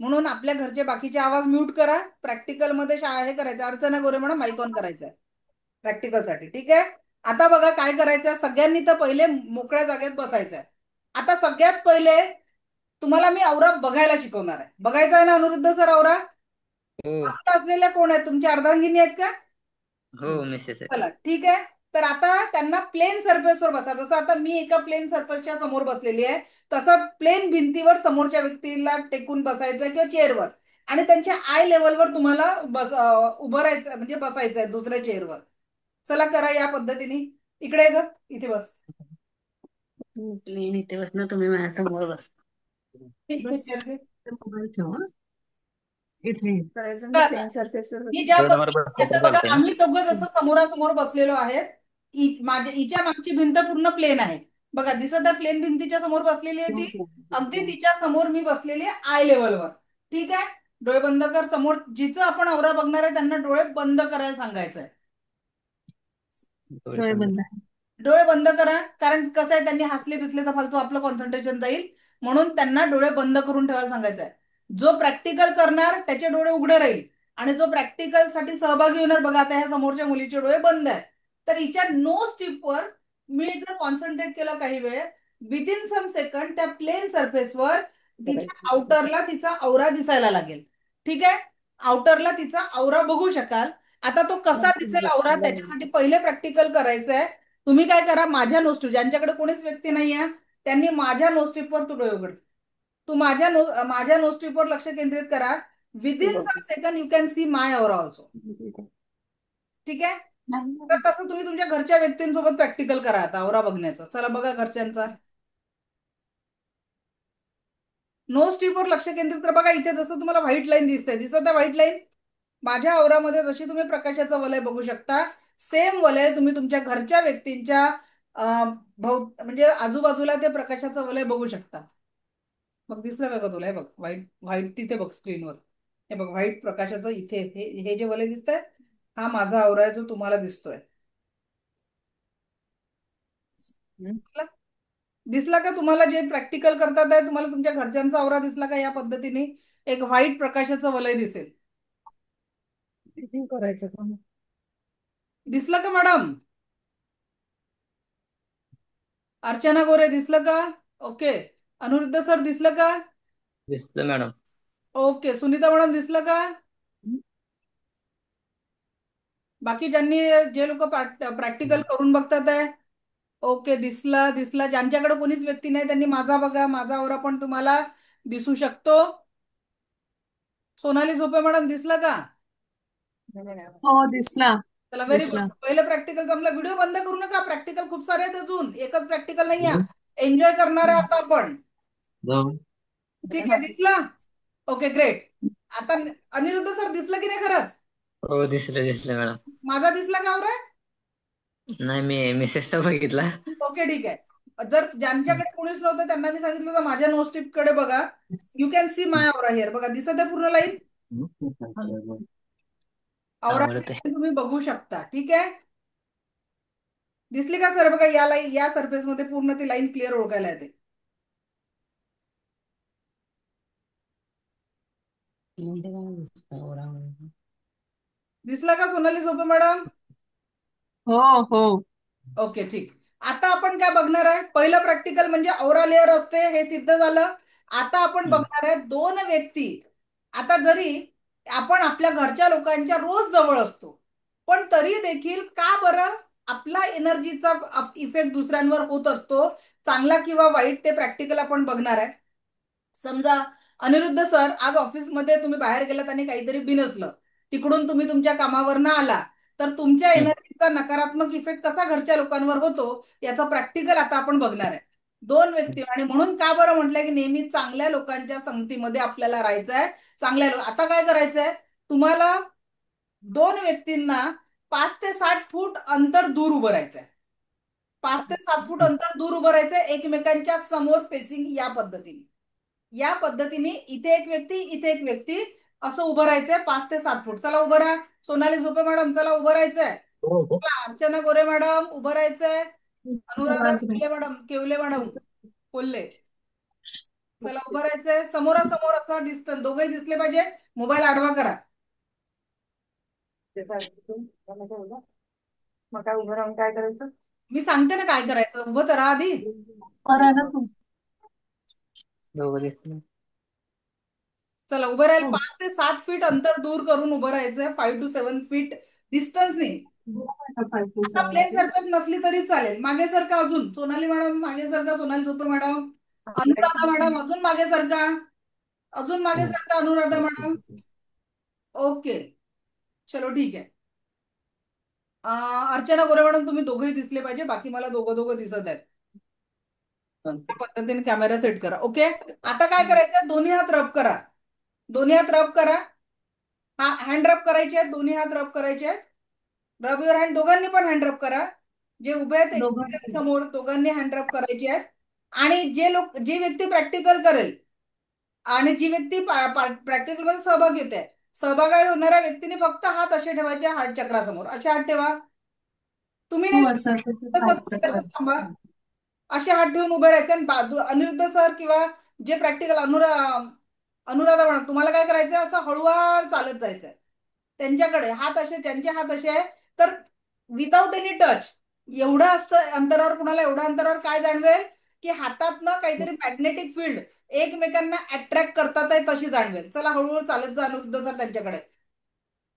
म्हणून आपल्या घरचे बाकीचे आवाज म्यूट करा. प्रॅक्टिकल मध्ये हे करायचं. अर्चना गोरे म्हणून माईक ऑन करायचं आहे प्रॅक्टिकल साठी. ठीक आहे? आता बघा काय करायचं, सगळ्यांनी तर पहिले मोकळ्या जागेत बसायचं आहे. आता सगळ्यात पहिले तुम्हाला मी औरा बघायला शिकवणार आहे. बघायचा आहे ना अनिरुद्ध सर औरा? हो असलेल्या कोण आहेत? तुमची अर्धांगिनी आहेत का? हो मिसेस आहे. चला ठीक आहे. तर आता त्यांना प्लेन सरफेसवर बसा. जसं आता मी एका प्लेन सरफेसच्या समोर बसलेली आहे, तसं प्लेन भिंतीवर समोरच्या व्यक्तीला टेकून बसायचं किंवा चेअरवर, आणि त्यांच्या आय लेवलवर तुम्हाला उभं राहायचं म्हणजे बसायचं आहे दुसऱ्या चेअरवर. चला करा या पद्धतीने. इकडे ग, इथे बस. प्लेन इथे बस ना, तुम्ही माझ्यासमोर बस. सगळेजण आता प्लेन सरफेसवर मी ज्या सर हमारे पास फोटो आता बघा, चलते हैं. आम्ही दोघं जसं समोरासमोर बसलेलो आहेत. माझ्या हिच्या मागची भिंत पूर्ण प्लेन आहे. बघा, दिसत आहे प्लेन भिंतीच्या समोर बसलेली आहे ती. अगदी तिच्या समोर मी बसलेली आहे आय लेवलवर. ठीक आहे, डोळे बंद कर. समोर जिचं आपण औरा बघणार आहे त्यांना डोळे बंद करायला सांगायचं आहे. डोळे बंद करा, कारण कसं आहे, त्यांनी हसले बिसले तर फालतू आपलं कॉन्सन्ट्रेशन जाईल, म्हणून त्यांना डोळे बंद करून ठेवायला सांगायचं आहे. जो प्रॅक्टिकल करणार त्याचे डोळे उघडे राहील, आणि जो प्रॅक्टिकल साठी सहभागी होणार, बघा आता ह्या समोरच्या मुलीचे डोळे बंद आहेत, तर हिच्या नो स्टिपवर मी जर कॉन्सन्ट्रेट केलं काही वेळ, विदिन सम सेकंड त्या प्लेन सरफेसवर तिच्या आउटरला तिचा औरा दिसायला लागेल. ठीक आहे, आउटरला तिचा औरा बघू शकाल. आता तो कसा दिसेल औरा, त्याच्यासाठी पहिले प्रॅक्टिकल करायचं आहे. तुम्ही काय करा, माझ्या नोस्टिप, ज्यांच्याकडे कोणीच व्यक्ती नाहीये त्यांनी माझ्या नोस्टिपवर तू डोळे उघड. तू माझ्या नोस्टिपवर लक्ष केंद्रित करा. Within some second you can see my aura also. ठीक आहे, तर तसं तुम्ही तुमच्या घरच्या व्यक्तींसोबत प्रॅक्टिकल करा आता औरा बघण्याचं. चला बघा घरच्यांचा. नो स्टिपवर लक्ष केंद्रित करा. बघा इथे जसं तुम्हाला व्हाईट लाईन दिसते, दिसत आहे व्हाईट लाईन. माझ्या औरामध्ये जशी तुम्ही प्रकाशाचं वलय बघू शकता, सेम वलय तुम्ही तुमच्या घरच्या व्यक्तींच्या म्हणजे आजूबाजूला ते प्रकाशाचं वलय बघू शकता. मग दिसलं का तुला? हे बघ व्हाईट व्हाईट तिथे बघ स्क्रीनवर. हे बघ व्हाईट प्रकाशाचं इथे हे जे वलय दिसतंय, हा माझा औरा आहे जो तुम्हाला दिसतोय. दिसला का तुम्हाला? जे प्रॅक्टिकल करतात आहे तुम्हाला तुमच्या घरच्यांचा औरा दिसला का? या पद्धतीने एक व्हाईट प्रकाशाचं वलय दिसेल. करायचं का? दिसलं का मॅडम? अर्चना गोरे दिसलं का? ओके. अनुरुद्ध सर दिसलं का? दिसलं मॅडम. ओके. सुनीता मॅडम दिसलं का? बाकी ज्यांनी जे लोक प्रॅक्टिकल करून बघतात आहे, ओके, दिसला दिसला. ज्यांच्याकडे कोणीच व्यक्ती नाही त्यांनी माझा बघा, माझा औरा पण तुम्हाला दिसू शकतो. सोनाली झोपे मॅडम दिसला का? हो दिसला. चला, व्हेरी गुड. पहिलं प्रॅक्टिकल जमलं. व्हिडिओ बंद करू नका, प्रॅक्टिकल खूप सारे आहेत अजून, एकच प्रॅक्टिकल नाही आहे. एन्जॉय करणार आहे आता आपण. ठीक आहे, दिसला? Okay, great. आता अनिरुद्ध सर दिसलं की नाही खरंच? हो दिसलं दिसलं मॅडम. माझा दिसला का औरा? नाही, मी मेसेजचा बघितला. ओके, ठीक आहे. जर ज्यांच्याकडे कोणीच नव्हतं त्यांना मी सांगितलं तर माझ्या नोस्टिप कडे बघा. You can see my aura here. बघा, दिसत आहे पूर्ण लाईन? औराची आवडते. line तुम्ही बघू शकता. ठीक आहे, दिसली का सर? बघा या लाईन, या सरफेस मध्ये पूर्ण ती लाईन क्लिअर ओळखायला येते. दिसला का सोनाली झोपे मॅडम? हो हो. ओके, ठीक. आता आपण काय बघणार आहे? पहिलं प्रॅक्टिकल म्हणजे औरा लेअर असते, हे सिद्ध झालं. आता आपण बघणार आहे दोन व्यक्ती. आता जरी आपण आपल्या घरच्या लोकांच्या रोज जवळ असतो, पण तरी देखील का बरं आपला एनर्जीचा इफेक्ट दुसऱ्यांवर होत असतो, चांगला किंवा वाईट, ते प्रॅक्टिकल आपण बघणार आहे. समजा अनिरुद्ध सर, आज ऑफिसमध्ये तुम्ही बाहेर गेलात आणि काहीतरी बिनसलं, तिकडून तुम्ही तुमच्या कामावर ना आला, तर तुमच्या एनर्जीचा नकारात्मक इफेक्ट कसा घरच्या लोकांवर होतो याचा प्रॅक्टिकल आता आपण बघणार आहे. दोन व्यक्ती, आणि म्हणून का बरं म्हटलंय की नेहमी चांगल्या लोकांच्या संगतीमध्ये आपल्याला राहायचं आहे. आता काय करायचंय तुम्हाला? दोन व्यक्तींना 5 ते 7 फूट अंतर दूर उभं राहायचंय. 5 ते 7 फूट अंतर दूर उभं राहायचंय, एकमेकांच्या समोर फेसिंग, या पद्धतीने. या पद्धतीने इथे एक व्यक्ती, इथे एक व्यक्ती, असं उभं राहायचंय 5 ते 7 फूट. चला उभं राहा. सोनाली झोपे मॅडम चला उभं राहायचंय. अर्चना गोरे मॅडम उभं राहायचंय. अनुराधा केवले मॅडम कोल्हे, चला उभं राहायचंय. समोरासमोर असा डिस्टन्स, दोघे दिसले पाहिजे. मोबाईल आडवा करा. मग काय उभं राहून काय करायचं? मी सांगते ना काय करायचं, उभं तर राहा आधी. दोघं दिसलं. चला उभं राहील. 5 ते 7 फीट अंतर दूर करून उभं राहायचंय. 5 to 7 फीट डिस्टन्स नाही. आता प्लेन सरफेस नसली तरी चालेल. मागे सरका, अजून सोनाली मॅडम मागे सरका, सोनाली झोपे मॅडम, अनुराधा मॅडम अजून मागे सरका, अजून मागे सरका अनुराधा मॅडम. ओके, चलो ठीक आहे. अर्चना गोरे मॅडम तुम्ही दोघंही दिसले पाहिजे, बाकी मला दोघं दोघं दिसत आहेत. त्या पद्धतीने कॅमेरा सेट करा. ओके, आता काय करायचं, दोन्ही हात रब करा. दोन्ही हात रब करा. हा, हँड रब करायचे आहेत, दोन्ही हात रब करायचे आहेत. रब युअर हँड, दोघांनी पण हँड रब करा. जे उभे आहेत समोर दोघांनी हँड रब करायचे आहेत. आणि जी व्यक्ती प्रॅक्टिकल करेल आणि जी व्यक्ती प्रॅक्टिकल मध्ये सहभाग घेते, सहभागी होणाऱ्या व्यक्तीने फक्त हात असे ठेवायचे हार्ट चक्रासमोर. असे हात ठेवा. तुम्ही नाही थांबा. असे हात ठेवून उभे राहायचे. आणि अनिरुद्ध सर किंवा जे प्रॅक्टिकल अनुराधा मॅडम, तुम्हाला काय करायचं, असं हळूवार चालत जायचंय त्यांच्याकडे. हात असे, ज्यांचे हात असे आहे तर विदाऊट एनी टच, एवढं असतं अंतरावर. कुणाला एवढ्या अंतरावर काय जाणवेल की हातातनं काहीतरी मॅग्नेटिक फील्ड एकमेकांना अट्रॅक्ट करतात आहे तशी जाणवेल. चला हळूहळू चालत जा अनिरुद्ध सर त्यांच्याकडे.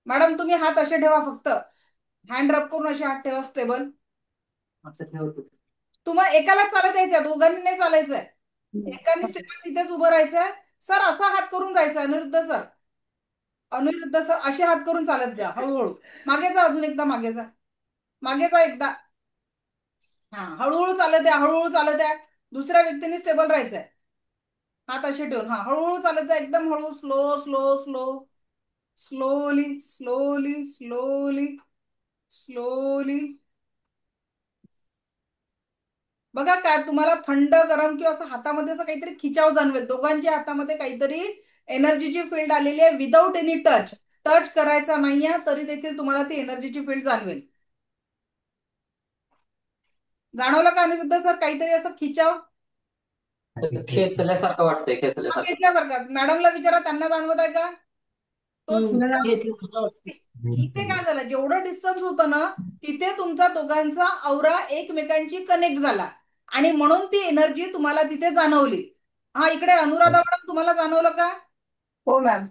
मॅडम तुम्ही हात असे ठेवा, फक्त हँड रब करून असे हात ठेवा स्टेबल. तुम्हाला एकाला चालत यायचंय, दोघांनी नाही चालायचंय. एकाने स्टेबल तिथेच उभं राहायचंय. सर असा हात करून जायचा. अनिरुद्ध सर, अनिरुद्ध सर असे हात करून चालत जा हळूहळू. मागे जा, अजून एकदा मागे जा, मागे जा एकदा. हा, हळूहळू चालत द्या, हळूहळू चालत द्या. दुसऱ्या व्यक्तीने स्टेबल राहायचंय, हात असे ठेवून. हा, हळूहळू चालत जा, एकदम हळू. Slow slow slow, slowly slowly slowly slowly. बघा काय तुम्हाला थंड गरम किंवा असं हातामध्ये असं काहीतरी खिचाव जाणवेल. दोघांच्या हातामध्ये काहीतरी एनर्जीची फील्ड आलेली आहे विदाऊट एनी टच. टच करायचा नाहीये तरी देखील तुम्हाला ती एनर्जीची फील्ड जाणवेल. जाणवलं का अनिरुद्ध सर काहीतरी असं खिचाव? खेचल्यासारखं वाटतंय, खेचल्यासारखं. घेतल्यासारखं. मॅडमला विचारा, त्यांना जाणवत आहे का तोच खिचाव? इथे काय झालं, जेवढं डिस्टन्स होतं ना तिथे तुमचा दोघांचा औरा एकमेकांशी कनेक्ट झाला आणि म्हणून ती एनर्जी तुम्हाला तिथे जाणवली. हा, इकडे अनुराधा मॅडम तुम्हाला जाणवलं का? हो मॅम.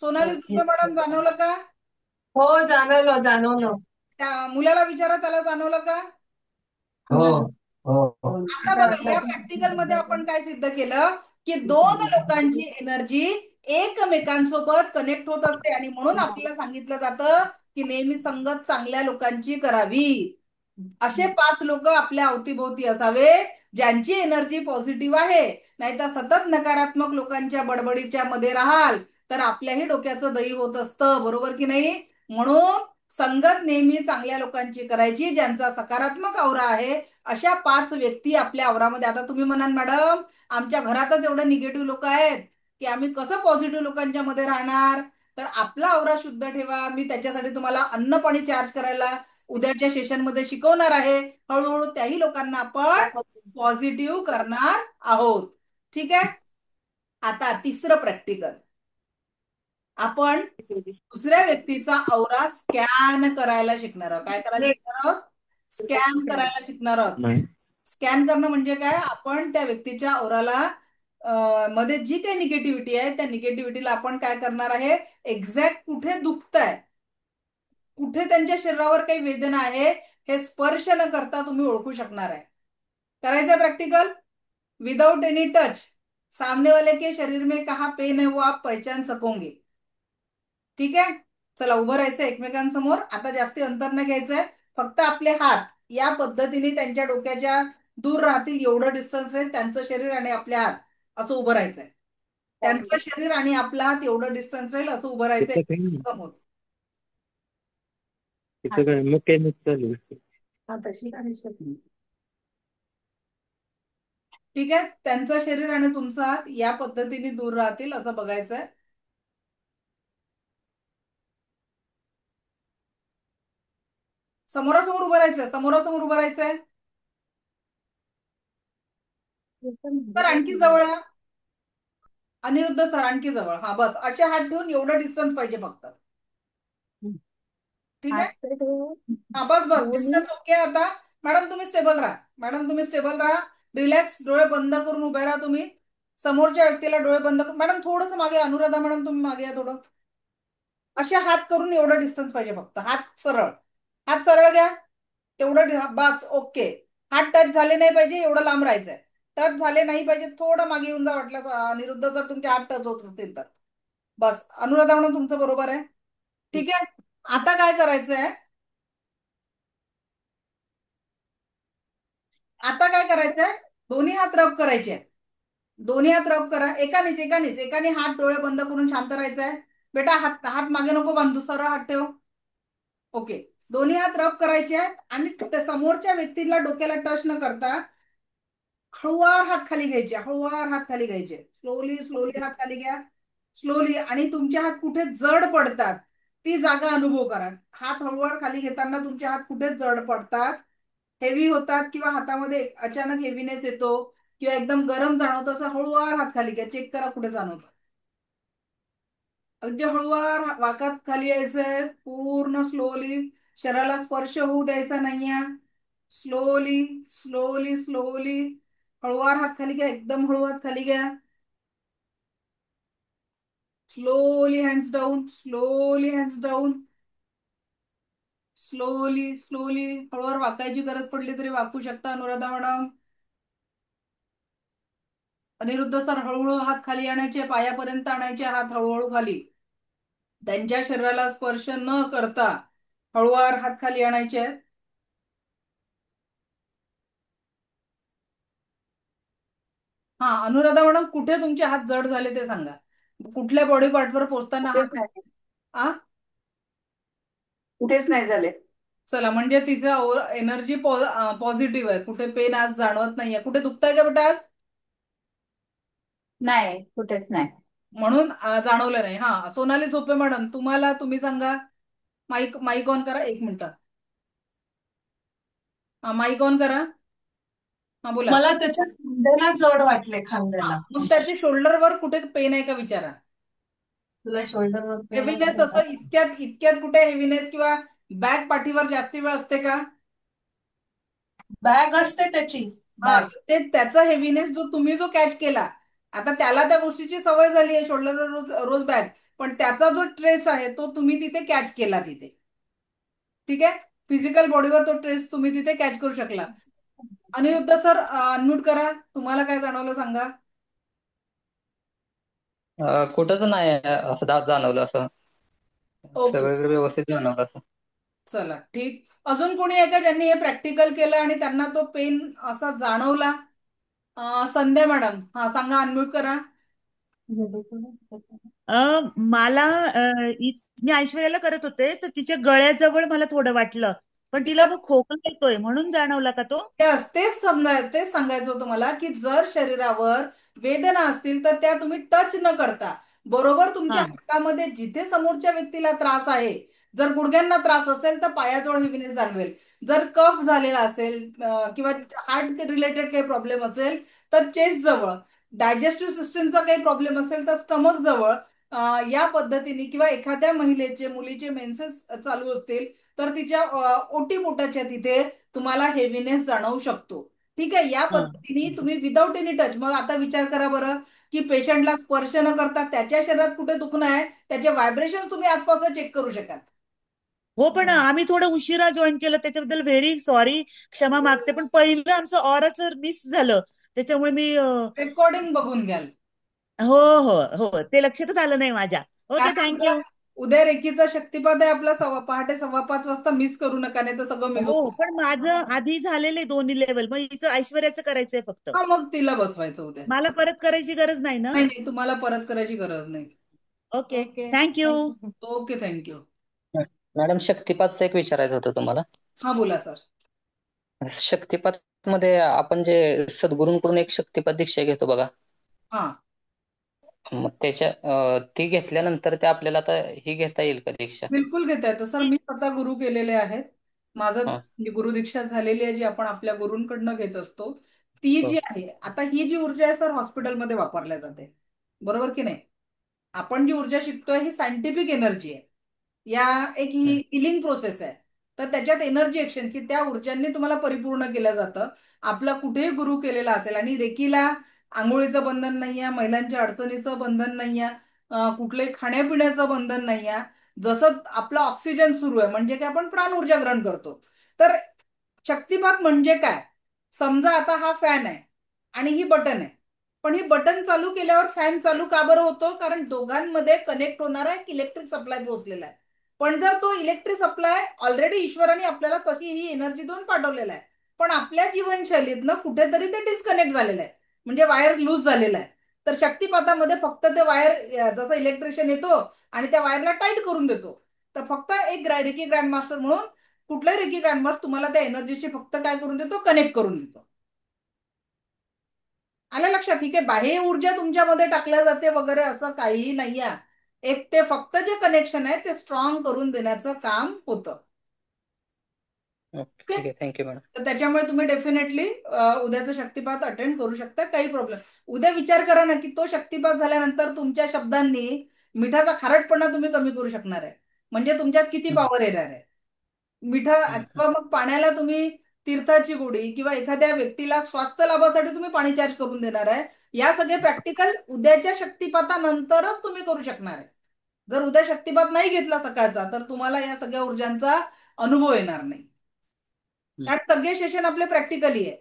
सोनाली झुंबे मॅडम जाणवलं का? हो, जाणवलं जाणवलं. त्या मुलाला विचारा, त्याला जाणवलं का? आता बघा, या प्रॅक्टिकल मध्ये आपण काय सिद्ध केलं की दोन लोकांची एनर्जी एकमेकांसोबत कनेक्ट होत असते आणि म्हणून आपल्याला सांगितलं जातं की नेहमी संगत चांगल्या लोकांची करावी. असे 5 लोक आपल्या अवतीभोवती असावे ज्यांची एनर्जी पॉझिटिव्ह आहे. नाहीतर सतत नकारात्मक लोकांच्या बडबडीच्या मध्ये राहाल तर आपल्याही डोक्याचं दही होत असतं, बरोबर की नाही? म्हणून संगत नेहमी चांगल्या लोकांची करायची, ज्यांचा सकारात्मक औरा आहे. अशा 5 व्यक्ती आपल्या आवरामध्ये. आता तुम्ही म्हणाल मॅडम आमच्या घरातच एवढे निगेटिव्ह लोक आहेत की आम्ही कसं पॉझिटिव्ह लोकांच्या मध्ये राहणार? तर आपला आवरा शुद्ध ठेवा. मी त्याच्यासाठी तुम्हाला अन्न पाणी चार्ज करायला उद्याच्या सेशन मध्ये शिकवणार आहे. हळूहळू त्याही लोकांना आपण पॉझिटिव्ह करणार आहोत. ठीक आहे, आता तिसरं प्रॅक्टिकल. आपण दुसऱ्या व्यक्तीचा औरा स्कॅन करायला शिकणार आहोत. काय करायला शिकणार आहोत? स्कॅन करायला शिकणार आहोत. स्कॅन करणं म्हणजे काय, आपण त्या व्यक्तीच्या औराला मध्ये जी काही निगेटिव्हिटी आहे त्या निगेटिव्हिटीला आपण काय करणार आहे, एक्झॅक्ट कुठे दुखतंय, कुठे त्यांच्या शरीरावर काही वेदना आहे हे स्पर्श न करता तुम्ही ओळखू शकणार आहे. करायचं प्रॅक्टिकल विदाउट एनी टच. सामने वाले के शरीर में कहा पेन है वो आप पहचान सकोगे. ठीक आहे, चला उभं राहायचं एकमेकांसमोर. आता जास्ती अंतर नाही घ्यायचंय, फक्त आपले हात या पद्धतीने त्यांच्या डोक्याच्या दूर राहतील एवढं डिस्टन्स राहील. त्यांचं शरीर आणि आपले हात असं उभं राहायचंय. त्यांचं शरीर आणि आपला हात एवढं डिस्टन्स राहील असं उभं राहायचंय समोर. ठीक आहे, त्यांचं शरीर आणि तुमचा हात या पद्धतीने दूर राहतील असं बघायचंय. समोरासमोर उभं राहायचंय, समोरासमोर उभं राहायचंय. तर आणखी जवळ या. अनिरुद्ध सर आणखी जवळ. हा, बस असे हात ठेवून एवढं डिस्टन्स पाहिजे फक्त. ठीक आहे, हा बस बस डिस्टन्स ओके. आता मॅडम तुम्ही स्टेबल राहा, मॅडम तुम्ही स्टेबल राहा, रिलॅक्स. डोळे बंद करून उभे राहा तुम्ही. समोरच्या व्यक्तीला डोळे बंद. मॅडम थोडंसं मागे, अनुराधा मॅडम तुम्ही मागे या थोडं. असे हात करून एवढं डिस्टन्स पाहिजे, फक्त हात सरळ घ्या, तेवढं बस, ओके. हात टच झाले नाही पाहिजे, एवढं लांब राहायचंय. टच झाले नाही पाहिजे, थोडं मागे येऊन जा वाटलं अनिरुद्ध, जर तुमचे हात टच होत असतील तर. बस अनुराधा म्हणून तुमचं बरोबर आहे. ठीक आहे, आता काय करायचंय, आता काय करायचंय, दोन्ही हात रब करायचे. दोन्ही हात रब करा, एकाने हात डोळे बंद करून शांत राहायचंय. बेटा हात हात मागे नको बांधू, सरळ हात ठेव. ओके, दोन्ही हात रब करायचे आहेत आणि त्या समोरच्या व्यक्तीला डोक्याला टच न करता हळुवार हात खाली घ्यायचे, हळुवार हात खाली घ्यायचे. स्लोली स्लोली हात खाली घ्या, स्लोली. आणि तुमचे हात कुठे जड पडतात ती जागा अनुभव करा. हात हळुवार खाली घेताना तुमचे हात कुठे जड पडतात, हेवी होतात, किंवा हातामध्ये अचानक हेवीनेस येतो, किंवा एकदम गरम जाणवतं, असं हळुवार हात खाली घ्या, चेक करा कुठे जाणवतं. अगदी हळुवार वाकात खाली यायचंय, पूर्ण स्लोली. शरीराला स्पर्श होऊ द्यायचा नाहीये. स्लोली स्लोली स्लोली हळुवार हात खाली घ्या, एकदम हळू हात खाली घ्या. Slowly hands down, slowly hands down. Slowly slowly हळूवार वाकायची गरज पडली तरी वाकू शकता अनुराधा मॅडम. अनिरुद्ध सर, हळूहळू हात खाली आणायचे, पायापर्यंत आणायचे हात, हळूहळू खाली. त्यांच्या शरीराला स्पर्श न करता हळुवार हात खाली आणायचे. हा अनुराधा मॅडम, कुठे तुमचे हात जड झाले ते सांगा. कुठल्या बॉडी पार्टवर पोहोचताना कुठेच हात नाही, आ कुठेच नाही झाले. चला, म्हणजे तिचा एनर्जी पॉझिटिव्ह आहे, कुठे पेन आज जाणवत नाहीये. कुठे दुखताय का बेटा आज? नाही, कुठेच नाही. म्हणून जाणवलं नाही. हा, सोनाली झोपे मॅडम, तुम्ही सांगा. माईक माईक ऑन करा, एक मिनिट. हा, माईक ऑन करा. हा, बोला. मला त्याच्या खांद्याला जड वाटले, हा, खांद्याला. मग त्याच्या शोल्डरवर कुठे पेन आहे का विचारा. तुला शोल्डरवर पेन आहे हेवीनेस का? असं इतक्यात इतक्यात कुठे हेवीनेस किंवा बॅक पाठीवर जास्ती वेळ असते का? बॅग असते त्याची, हा, बॅग. ते त्याचा हेवीनेस जो कॅच केला, आता त्याला त्या गोष्टीची सवय झाली आहे, शोल्डर रोज रोज बॅग, पण त्याचा जो ट्रेस आहे तो तुम्ही तिथे कॅच केला तिथे. ठीक आहे, फिजिकल बॉडीवर तो ट्रेस तुम्ही तिथे कॅच करू शकला. अनिरुद्ध सर, अनम्यूट करा, तुम्हाला काय जाणवलं सांगा. कुठंच नाही असं जाणवलं असं. ओके, सगळीकडे व्यवस्थित जाणवलं असं. चला ठीक. अजून कोणी आहे का ज्यांनी हे प्रॅक्टिकल केलं आणि त्यांना तो पेन असा जाणवला? संध्या मॅडम, हा सांगा, अनम्यूट करा. मला मी ऐश्वर्याला करत होते तर तिच्या गळ्याजवळ मला थोडं वाटलं, पण तिला मग खोकला येतोय म्हणून जाणवला का तो? तेच सांगायचं होतं मला, की जर शरीरावर वेदना असतील तर त्या तुम्ही टच न करता बरोबर तुमच्या हा हातामध्ये जिथे समोरच्या व्यक्तीला त्रास आहे, जर गुडघ्यांना त्रास असेल तर पायाजवळ हेवीनेस जाणवेल. जर कफ झालेला असेल किंवा हार्ट रिलेटेड काही प्रॉब्लेम असेल तर चेस्ट जवळ, डायजेस्टिव्ह सिस्टमचा काही प्रॉब्लेम असेल तर स्टमक जवळ, या पद्धतीने, किंवा एखाद्या मुलीचे मेन्सेस चालू असतील तर तिच्या ओटी पोटाच्या तिथे तुम्हाला हेवीनेस जाणवू शकतो. ठीक आहे, या हा पद्धतीने तुम्ही विदाऊट एनी टच. मग आता विचार करा बरं, की पेशंटला स्पर्श न करता त्याच्या शरीरात कुठे दुखणं आहे, त्याचे व्हायब्रेशन तुम्ही आसपास चेक करू शकाल. हो, पण आम्ही थोडं उशिरा जॉईन केलं त्याच्याबद्दल व्हेरी सॉरी, क्षमा मागते, पण पहिलं आमचं ऑरच मिस झालं त्याच्यामुळे मी रेकॉर्डिंग बघून घ्याल. हो हो हो, ते लक्षातच आलं नाही माझ्या. ओके, कारण आपला थँक्यू. उद्या रेकीचा शक्तिपात आहे आपला, पहाटे 5:15 मिस करू नका, नाही तर सगळं मिस हो, होतं. पण माझं आधी झालेलं आहे दोन्ही लेवल, मग हिचं ऐश्वर्याचं करायचंय फक्त. हा, मग तिला बसवायचं उद्या. मला परत करायची गरज नाही ना? नाही नाही, तुम्हाला परत करायची गरज नाही. Okay, okay, thank you. Okay, thank you. Madam, शक्तिपातचं एक विचारायचं होतं तुम्हाला. हा, बोला सर. शक्तिपात मध्ये आपण जे सद्गुरूंकडून एक शक्तिपात दीक्षा घेतो बघा, हा, मग ती घेतल्यानंतर ते आपल्याला आता ही घेता येईल का दीक्षा? बिलकुल घेता येतं सर. मी स्वतः गुरु केलेले आहेत. माझं हा. गुरुदीक्षा झालेली आहे, जी आपण आपल्या गुरूंकडनं घेत असतो. ती हो जी आहे, आता ही जी ऊर्जा आहे सर, हॉस्पिटलमध्ये वापरल्या जाते, बरोबर की नाही. आपण जी ऊर्जा शिकतोय ही सायंटिफिक एनर्जी आहे, या एक ही हम्म. हिलिंग प्रोसेस आहे. तर त्याच्यात एनर्जी एक्सचेंज, की त्या ऊर्जांनी तुम्हाला परिपूर्ण केलं जातं. आपला कुठेही गुरु केलेला असेल, आणि रेकीला आंघोळीचं बंधन नाहीये, महिलांच्या अडचणीचं बंधन नाहीये, कुठलंही खाण्यापिण्याचं बंधन नाहीये. जसं आपलं ऑक्सिजन सुरू आहे म्हणजे काय आपण प्राण ऊर्जा ग्रहण करतो. तर शक्तिपात म्हणजे काय? समजा आता हा फॅन आहे आणि ही बटन आहे, पण ही बटन चालू केल्यावर फॅन चालू का बरं होतो? कारण दोघांमध्ये कनेक्ट होणारा एक इलेक्ट्रिक सप्लाय पोहोचलेला आहे. पण जर तो इलेक्ट्रिक सप्लाय ऑलरेडी ईश्वराने आपल्याला तशी ही एनर्जी देऊन पाठवलेला आहे, पण आपल्या जीवनशैलीतनं कुठेतरी ते डिस्कनेक्ट झालेलं आहे, म्हणजे वायर लूज झालेला आहे. तर शक्तिपातामध्ये फक्त ते वायर जसं इलेक्ट्रिशियन येतो आणि त्या वायरला टाईट करून देतो. तर फक्त एक रेकी ग्रँड मास्टर म्हणून कुठलाही रेकी ग्रँड मास्टर तुम्हाला त्या एनर्जीशी फक्त काय करून देतो? कनेक्ट करून देतो. आलं लक्षात? ठीक आहे, बाह्य ऊर्जा तुमच्यामध्ये टाकल्या जाते वगैरे असं काहीही नाहीये. एक ते फक्त जे कनेक्शन आहे ते स्ट्रॉंग करून देण्याचं काम होतं. ओके, ठीक आहे. Thank you madam. तर त्याच्यामुळे तुम्ही डेफिनेटली उद्याचं शक्तिपात अटेंड करू शकता, काही प्रॉब्लेम. उद्या विचार करा ना की तो शक्तिपात झाल्यानंतर तुमच्या शब्दांनी मिठाचा खारटपणा तुम्ही कमी करू शकणार आहे, म्हणजे तुमच्यात किती पॉवर येणार आहे. मिठा किंवा मग पाण्याला तुम्ही तीर्थाची गोडी किंवा एखाद्या व्यक्तीला स्वास्थ्य लाभासाठी तुम्ही पाणी चार्ज करून देणार आहे. या सगळे प्रॅक्टिकल उद्याच्या शक्तिपातानंतरच तुम्ही करू शकणार आहे. जर उद्या शक्तिपात नाही घेतला सकाळचा तर तुम्हाला या सगळ्या ऊर्जांचा अनुभव येणार नाही, कारण सगळे सेशन आपले प्रॅक्टिकली आहे.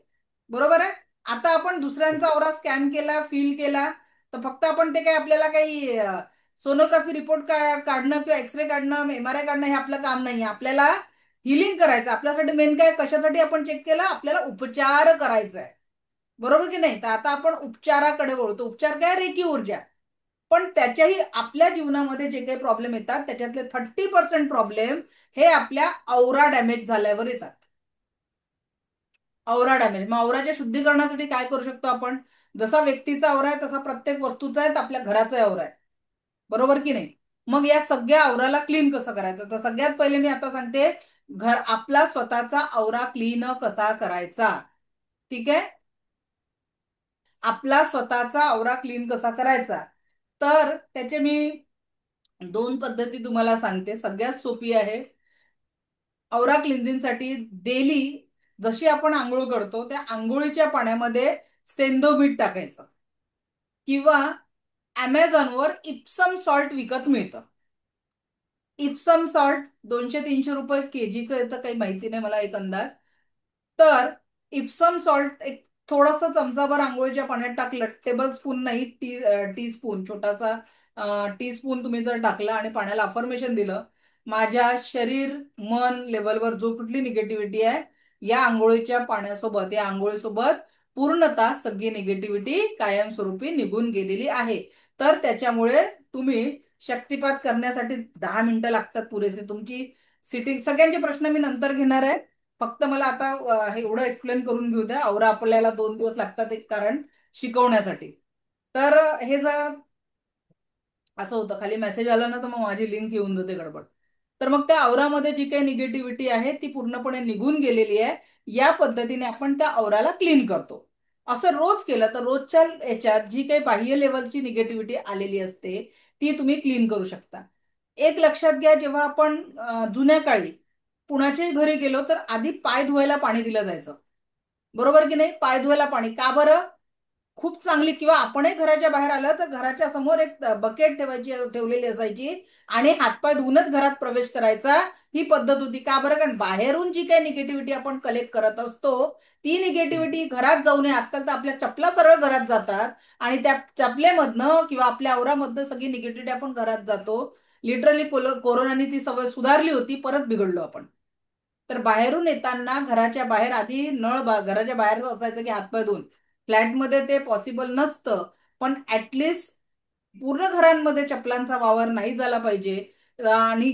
बरोबर आहे. आता आपण दुसऱ्यांचा औरा स्कॅन केला, फील केला, तर फक्त आपण ते काय आपल्याला काही सोनोग्राफी रिपोर्ट काढणं किंवा एक्सरे काढणं, MRI काढणं हे आपलं काम नाही. आपल्याला हिलिंग करायचं. आपल्यासाठी मेन काय, कशासाठी आपण चेक केलं? आपल्याला उपचार करायचा आहे. बरोबर की नाही? तर आता आपण उपचाराकडे वळतो. उपचार काय? रेकी ऊर्जा. पण त्याच्याही आपल्या जीवनामध्ये जे काही प्रॉब्लेम येतात त्याच्यातले 30% प्रॉब्लेम हे आपल्या औरा डॅमेज झाल्यावर येतात. औरा डॅमेज. मग औराच्या शुद्धीकरणासाठी काय करू शकतो आपण? जसा व्यक्तीचा औरा आहे तसा प्रत्येक वस्तूचा आहे, तर आपल्या घराचा औरा आहे. बरोबर की नाही? मग या सगळ्या औराला क्लीन कसं करायचं? तर सगळ्यात पहिले मी आता सांगते, आपला स्वतःचा औरा क्लीन कसा करायचा. ठीक आहे, आपला स्वतःचा औरा क्लीन कसा करायचा, तर त्याचे मी 2 पद्धती तुम्हाला सांगते. सगळ्यात सोपी आहे. औरा क्लिन्झिंगसाठी डेली जशी आपण आंघोळ करतो त्या आंघोळीच्या पाण्यामध्ये सेंधव मीठ टाकायचं, किंवा अमेझॉनवर इप्सम सॉल्ट विकत मिळतं. इप्सम सॉल्ट 200-300 रुपये केजीचं येतं, काही माहिती नाही मला, एक अंदाज. तर इप्सम सॉल्ट एक थोडस चमचाभर आंघोळीच्या पाण्यात टाकलं, टेबल स्पून नाही, टी स्पून, छोटासा टी स्पून तुम्ही जर टाकला आणि पाण्याला अफर्मेशन दिलं, माझ्या शरीर मन लेवलवर जो कुठली निगेटिव्हिटी आहे या आंघोळीच्या पाण्यासोबत, या आंघोळीसोबत पूर्णतः सगळी निगेटिव्हिटी कायमस्वरूपी निघून गेलेली आहे. तर त्याच्यामुळे तुम्ही शक्तिपात करण्यासाठी 10 मिनिटं लागतात पुरेसे. तुमची सिटिंग, सगळ्यांचे प्रश्न मी नंतर घेणार आहे, फक्त मला आता हे एवढं एक्सप्लेन करून घेऊ द्या. औरा आपल्याला 2 दिवस लागतात एक कारण शिकवण्यासाठी. तर हे जर असं होतं, खाली मेसेज आला ना तर मग माझी लिंक येऊन जाते गडबड. तर मग त्या औरामध्ये जी काही निगेटिव्हिटी आहे ती पूर्णपणे निघून गेलेली आहे. या पद्धतीने आपण त्या औराला क्लीन करतो. असं रोज केलं तर रोजच्या याच्यात जी काही बाह्य लेवलची निगेटिव्हिटी आलेली असते ती तुम्ही क्लीन करू शकता. एक लक्षात घ्या, जेव्हा आपण जुन्या काळी कुणाच्याही घरी गेलो तर आधी पाय धुवायला पाणी दिलं जायचं. बरोबर की नाही? पाय धुवायला पाणी का बरं? खूप चांगली, किंवा आपणही घराच्या बाहेर आलं तर घराच्या समोर एक बकेट ठेवलेली असायची आणि हातपाय धुवूनच घरात प्रवेश करायचा, ही पद्धत होती. का बरं? कारण बाहेरून जी काही निगेटिव्हिटी आपण कलेक्ट करत असतो ती निगेटिव्हिटी घरात जाऊ नये. आजकाल तर आपल्या चपला सरळ घरात जातात आणि त्या चपलेमधनं किंवा आपल्या आवरामधनं सगळी निगेटिव्हिटी आपण घरात जातो. लिटरली कोरोनाने ती सवय सुधारली होती, परत बिघडलो आपण. तर बाहेरून येताना घराच्या बाहेर आधी घराच्या बाहेर असायचं की हातपाय धुवून. फ्लॅटमध्ये ते पॉसिबल नसतं, पण ऍटलिस्ट पूर्ण घरांमध्ये चपलांचा वावर नाही झाला पाहिजे. आणि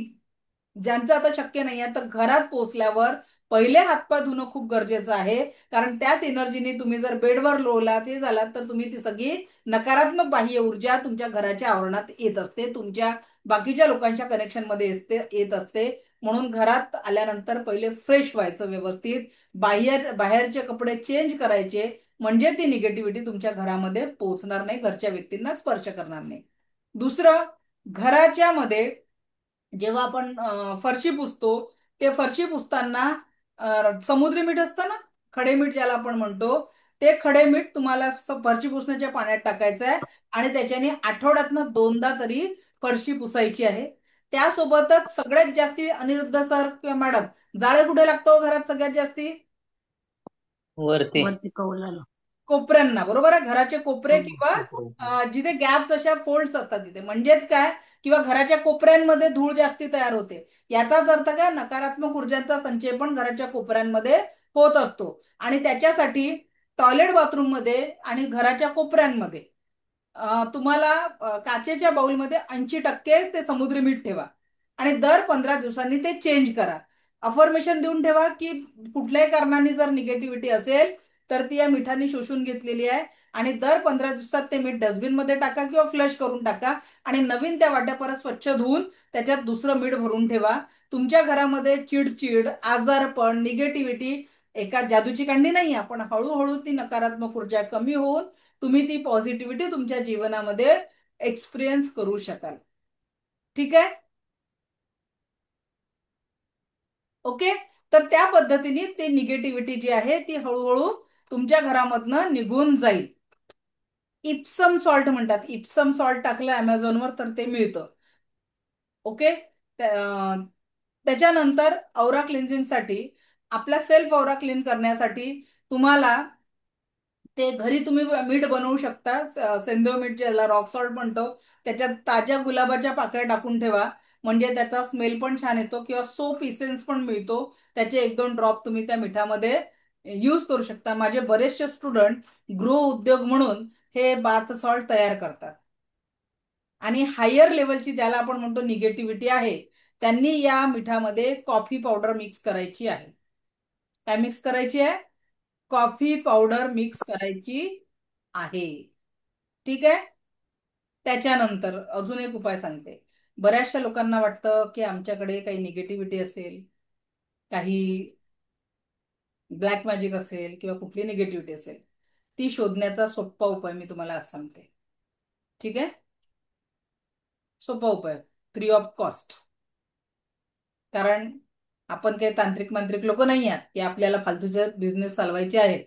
ज्यांचं आता शक्य नाही आहे तर घरात पोहोचल्यावर पहिले हातपाय धुणं खूप गरजेचं आहे, कारण त्याच एनर्जीने तुम्ही जर बेडवर लोळला ते झालात तर तुम्ही ती सगळी नकारात्मक बाह्य ऊर्जा तुमच्या घराच्या आवरणात येत असते, तुमच्या बाकीच्या लोकांच्या कनेक्शन मध्ये येत असते. म्हणून घरात आल्यानंतर पहिले फ्रेश व्हायचं व्यवस्थित, बाहेरचे कपडे चेंज करायचे, म्हणजे ती निगेटिव्हिटी तुमच्या घरामध्ये पोहोचणार नाही, घरच्या व्यक्तींना स्पर्श करणार नाही. दुसरं, घराच्या मध्ये जेव्हा आपण फरशी पुसतो ते फरशी पुसताना समुद्री मीठ असतं ना, खडे मीठ ज्याला आपण म्हणतो, ते खडे मीठ तुम्हाला फरशी पुसण्याच्या पाण्यात टाकायचं आहे आणि त्याच्याने आठवड्यातनं 2दा तरी फरशी पुसायची आहे. त्यासोबतच सगळ्यात जास्ती अनिरुद्ध सर किंवा मॅडम, जाळे कुठे लागतो घरात सगळ्यात जास्ती? वरती. कोपऱ्यांना, बरोबर आहे. घराचे कोपरे किंवा जिथे गॅप्स अशा फोल्ड्स असतात तिथे, म्हणजेच काय, किंवा घराच्या कोपऱ्यांमध्ये धूळ जास्ती तयार होते. याचाच अर्थ काय, नकारात्मक ऊर्जांचा संचय पण घराच्या कोपऱ्यांमध्ये होत असतो. आणि त्याच्यासाठी टॉयलेट बाथरूम मध्ये आणि घराच्या कोपऱ्यांमध्ये तुम्हाला काचेच्या बाउलमध्ये 80% ते समुद्री मीठ ठेवा आणि दर 15 दिवसांनी ते चेंज करा. अफर्मेशन देऊन ठेवा की कुठल्याही कारणाने जर निगेटिव्हिटी असेल तर ती या मिठाने शोषून घेतलेली आहे, आणि दर 15 दिवसात ते मीठ डस्टबिन मध्ये टाका किंवा फ्लश करून टाका, आणि नवीन त्या वाट्या परत स्वच्छ धुवून त्याच्यात दुसरं मीठ भरून ठेवा. तुमच्या घरामध्ये चिडचिड, आजारपण, निगेटिव्हिटी एका जादूची कांडी नाही, आपण हळूहळू ती नकारात्मक ऊर्जा कमी होऊन तुम्ही ती पॉझिटिव्हिटी तुमच्या जीवनामध्ये एक्सपिरियन्स करू शकाल. ठीक आहे, ओके. तर त्या पद्धतीने ते निगेटिव्हिटी जी आहे ती हळूहळू तुमच्या घरामधनं निघून जाईल. इप्सम सॉल्ट म्हणतात, इप्सम सॉल्ट टाकलं अमेझॉनवर तर ते मिळतं. ओके. त्याच्यानंतर औरा क्लिन्झिंगसाठी, आपला सेल्फ औरा क्लीन करण्यासाठी तुम्हाला ते घरी तुम्ही मीठ बनवू शकता. सेंधव मीठ ज्याला रॉक सॉल्ट म्हणतो, त्याच्यात ताज्या गुलाबाच्या पाकळ्या टाकून ठेवा, म्हणजे त्याचा स्मेल पण छान येतो. किंवा सोप इसेन्स पण मिळतो, त्याचे 1-2 ड्रॉप तुम्ही त्या मिठामध्ये यूज करू शकता. माझे बरेचसे स्टुडंट गृह उद्योग म्हणून हे बाथ सॉल्ट तयार करतात. आणि हायर लेवलची ज्याला आपण म्हणतो निगेटिव्हिटी आहे, त्यांनी या मिठामध्ये कॉफी पावडर मिक्स करायची आहे. काय मिक्स करायची आहे? कॉफी पावडर मिक्स करायची आहे. ठीक आहे. त्याच्यानंतर अजून एक उपाय सांगते. बऱ्याचशा लोकांना वाटतं की आमच्याकडे काही निगेटिव्हिटी असेल, काही ब्लॅक मॅजिक असेल किंवा कुठली निगेटिव्हिटी असेल, ती शोधण्याचा सोपा उपाय मी तुम्हाला आज सांगते. ठीक आहे, सोपा उपाय, फ्री ऑफ कॉस्ट. कारण आपण काही तांत्रिक मांत्रिक लोक नाही आहात की आपल्याला फालतूचे बिझनेस चालवायचे आहेत.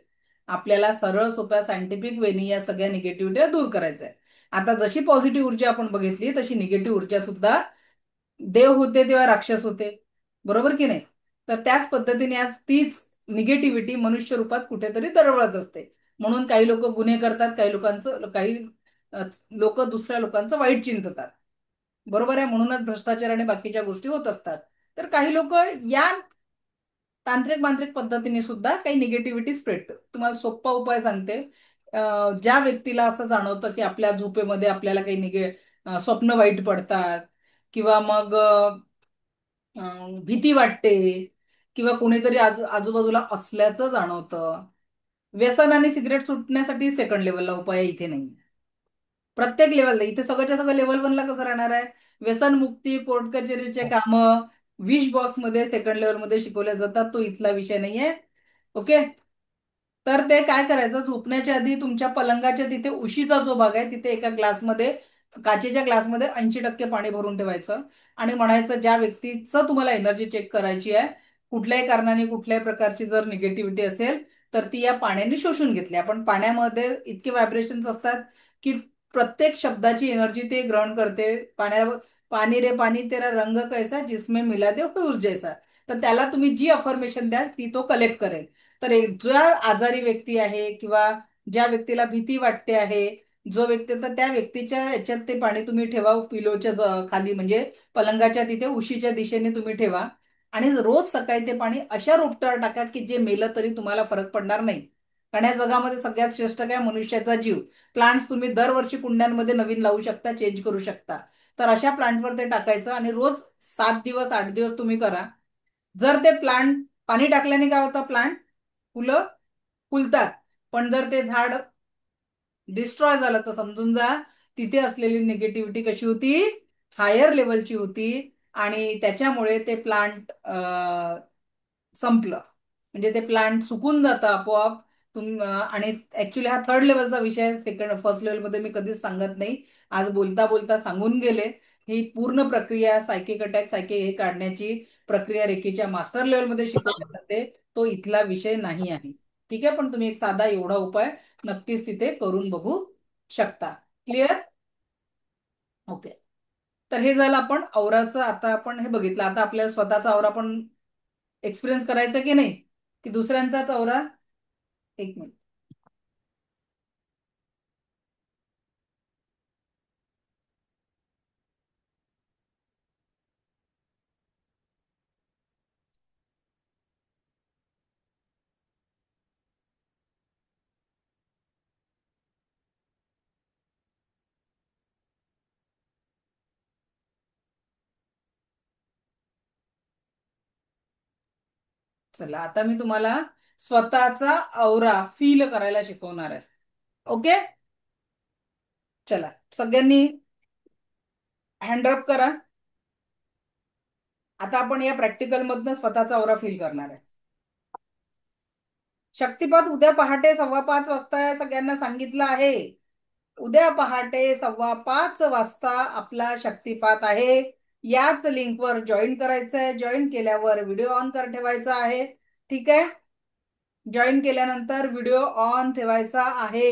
आपल्याला सरळ सोप्या सायंटिफिक वेनी या सगळ्या निगेटिव्हिटी दूर करायचं आहे. आता जशी पॉझिटिव्ह ऊर्जा आपण बघितली तशी निगेटिव्ह ऊर्जा सुद्धा, देव होते तेव्हा राक्षस होते, बरोबर की नाही? तर त्याच पद्धतीने आज तीच निगेटिव्हिटी मनुष्य रूपात कुठेतरी दरवळत असते. म्हणून काही लोक गुन्हे करतात, काही लोक दुसऱ्या लोकांचं वाईट चिंततात, बरोबर आहे. म्हणूनच भ्रष्टाचार आणि बाकीच्या गोष्टी होत असतात. तर काही लोक या तांत्रिक मांत्रिक पद्धतीने सुद्धा काही निगेटिव्हिटी स्प्रेड. तुम्हाला सोपा उपाय सांगते. ज्या व्यक्तीला असं जाणवतं की आपल्या झोपेमध्ये आपल्याला काही स्वप्न वाईट पडतात, किंवा मग भीती वाटते, किंवा कोणीतरी आजूबाजूला असल्याचं जाणवतं, व्यसन आणि सिगरेट सुटण्यासाठी सेकंड लेवलला उपाय इथे नाही. प्रत्येक लेवलला, इथे सगळ्याच्या सगळं लेवल वनला कसं राहणार आहे? व्यसन मुक्ती, कोर्ट कचेरीचे काम, विश बॉक्स मध्ये सेकंड लेवल मध्ये शिकवले जातात, तो इथला विषय नाहीये. ओके. तर ते काय करायचं, झोपण्याच्या आधी तुमच्या पलंगाच्या तिथे उशीचा जो भाग आहे तिथे एका ग्लासमध्ये, काचेच्या ग्लासमध्ये 80% पाणी भरून ठेवायचं, आणि म्हणायचं ज्या व्यक्तीचं तुम्हाला एनर्जी चेक करायची आहे, कुठल्याही कारणाने कुठल्याही प्रकारची जर निगेटिव्हिटी असेल तर ती या पाण्याने शोषून घेतली. आपण पाण्यामध्ये इतके व्हायब्रेशन्स असतात की प्रत्येक शब्दाची एनर्जी ते ग्रहण करते. पाणी रे पाणी तेरा रंग कैसा जिसमें मिला दे हुर जैसा. तर त्याला तुम्ही जी अफर्मेशन द्याल ती तो कलेक्ट करेल. तर ज्या आजारी व्यक्ती आहे किंवा ज्या व्यक्तीला भीती वाटते आहे, जो व्यक्ती, तर त्या व्यक्तीच्या याच्यात ते पाणी तुम्ही ठेवा, पिलोच्या खाली, म्हणजे पलंगाच्या तिथे उशीच्या दिशेने तुम्ही ठेवा, आणि रोज सकाळी ते पाणी अशा रोपट्यावर टाका की जे मेलं तरी तुम्हाला फरक पडणार नाही. कारण या जगामध्ये सगळ्यात श्रेष्ठ काय? मनुष्याचा जीव. प्लांट्स तुम्ही दरवर्षी कुंड्यांमध्ये नवीन लावू शकता, चेंज करू शकता. तर अशा प्लांटवर ते टाकायचं आणि रोज 7 दिवस 8 दिवस तुम्ही करा. जर ते प्लांट, पाणी टाकल्याने काय होतं, प्लांट, फुलं फुलतात, पण जर ते झाड डिस्ट्रॉय झालं तर समजून जा तिथे असलेली निगेटिव्हिटी कशी होती? हायर लेवलची होती, आणि त्याच्यामुळे ते प्लांट संपलं. म्हणजे ते प्लांट सुकून जातं आपोआप. आणि ऍक्च्युली हा थर्ड लेवलचा विषय आहे, फर्स्ट लेवलमध्ये मी कधीच सांगत नाही. आज बोलता बोलता सांगून गेले. ही पूर्ण प्रक्रिया, सायकिक अटॅक, हे काढण्याची प्रक्रिया रेकीच्या मास्टर लेवलमध्ये शिकवली जाते, तो इथला विषय नाही आहे. ठीक आहे, पण तुम्ही एक साधा एवढा उपाय नक्कीच तिथे करून बघू शकता. क्लिअर? ओके. तर हे झालं आपण औराचं. आता आपण हे बघितलं. आता आपल्याला स्वतःचा औरा पण एक्सपिरियन्स करायचा की नाही, की दुसऱ्यांचाच औरा. एक मिनिट. चला, आता मी तुम्हाला स्वतःचा औरा फील करायला शिकवणार आहे. ओके, चला सगळ्यांनी हँडअप करा. आता आपण या प्रॅक्टिकल मधनं स्वतःचा औरा फील करणार आहे. शक्तिपात उद्या पहाटे 5:15 वाजता आहे, सगळ्यांना सांगितलं आहे. उद्या पहाटे 5:15 वाजता आपला शक्तिपात आहे. याच लिंकवर जॉईन करायचंय. जॉईन केल्यावर व्हिडिओ ऑन कर ठेवायचा आहे. ठीक आहे, जॉईन केल्यानंतर व्हिडिओ ऑन ठेवायचा आहे.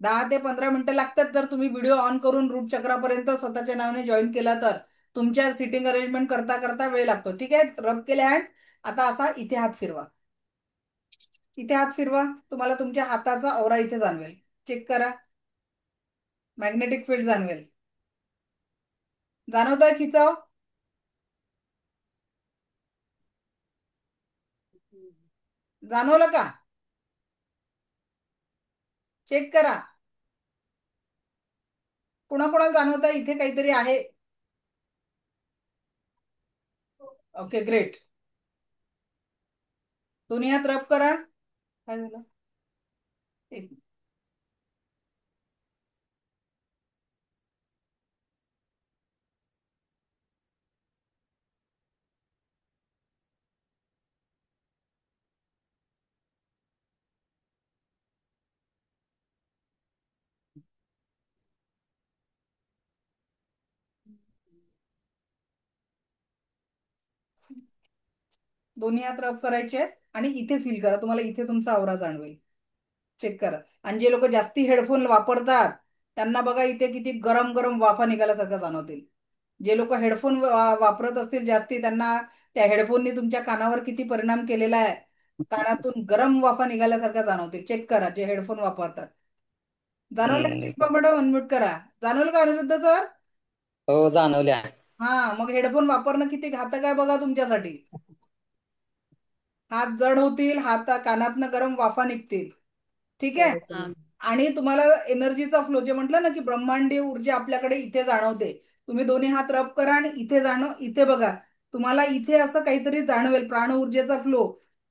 10 ते 15 मिनिटं लागतात जर तुम्ही व्हिडिओ ऑन करून रूट चक्रापर्यंत स्वतःच्या नावाने जॉईन केला तर. तुमच्या सिटिंग अरेंजमेंट करता करता वेळ लागतो. ठीक आहे, रब केले हँड. आता असा इथे हात फिरवा. इथे हात फिरवा. तुम्हाला तुमच्या हाताचा औरा इथे जाणवेल. चेक करा. मॅग्नेटिक फील्ड जाणवेल. जाणवतोय खिचाव? जाणवलं का? चेक करा. कुणाकुणाला जाणवत आहे इथे काहीतरी आहे? Okay, great. दोन्ही हात रब करा. काय झालं? एक दोन्ही हात रब करायचे आहेत आणि इथे फील करा. तुम्हाला इथे तुमचा आवरा जाणवेल. चेक करा. आणि जे लोक जास्ती हेडफोन वापरतात त्यांना बघा इथे किती गरम गरम वाफा निघाल्यासारखं जाणवतील. जे लोक हेडफोन वापरत असतील जास्ती त्यांना त्या हेडफोनने तुमच्या कानावर किती परिणाम केलेला आहे. कानातून गरम वाफा निघाल्यासारखं जाणवतील. चेक करा जे हेडफोन वापरतात. जाणवलं का? शिल्पा मॅडम अनम्यूट करा. जाणवलं का अनिरुद्ध सर? हो, जाणवल्या. हा, मग हेडफोन वापरणं किती घातक आहे बघा तुमच्यासाठी. हात जड होतील, हात कानातनं गरम वाफा निघतील. ठीक आहे. हा. आणि तुम्हाला एनर्जीचा फ्लो जे म्हटलं ना की ब्रह्मांडीय ऊर्जा आपल्याकडे इथे जाणवते. तुम्ही दोन्ही हात रब करा आणि इथे इथे बघा. तुम्हाला इथे असं काहीतरी जाणवेल, प्राण ऊर्जेचा फ्लो.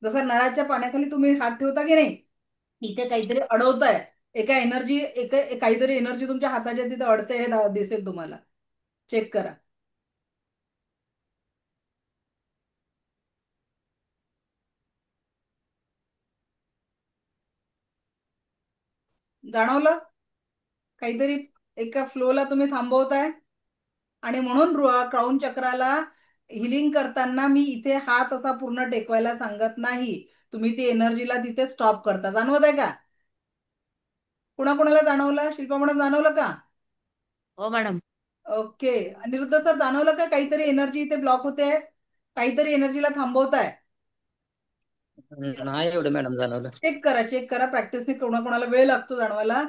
जसा नळाच्या पाण्याखाली तुम्ही हात ठेवता की नाही, इथे काहीतरी अडवत आहे. काहीतरी एनर्जी तुमच्या हाताच्या तिथे अडते, हे दिसेल तुम्हाला. चेक करा. जाणवलं? काहीतरी एका फ्लोला तुम्ही थांबवताय. आणि म्हणून क्राऊन चक्राला हिलिंग करताना मी इथे हात असा पूर्ण टेकवायला सांगत नाही. तुम्ही ती एनर्जीला तिथे स्टॉप करता. जाणवत आहे का? कुणाकुणाला जाणवलं? शिल्पा मॅडम जाणवलं का? हो मॅडम. ओके. अनिरुद्ध सर जाणवलं का? काहीतरी एनर्जी इथे ब्लॉक होते, काहीतरी एनर्जीला थांबवताय. नाही एवढं मॅडम जाणवलं. चेक करा, चेक करा. प्रॅक्टिसने कोणाकोणाला वेळ लागतो जाणवायला.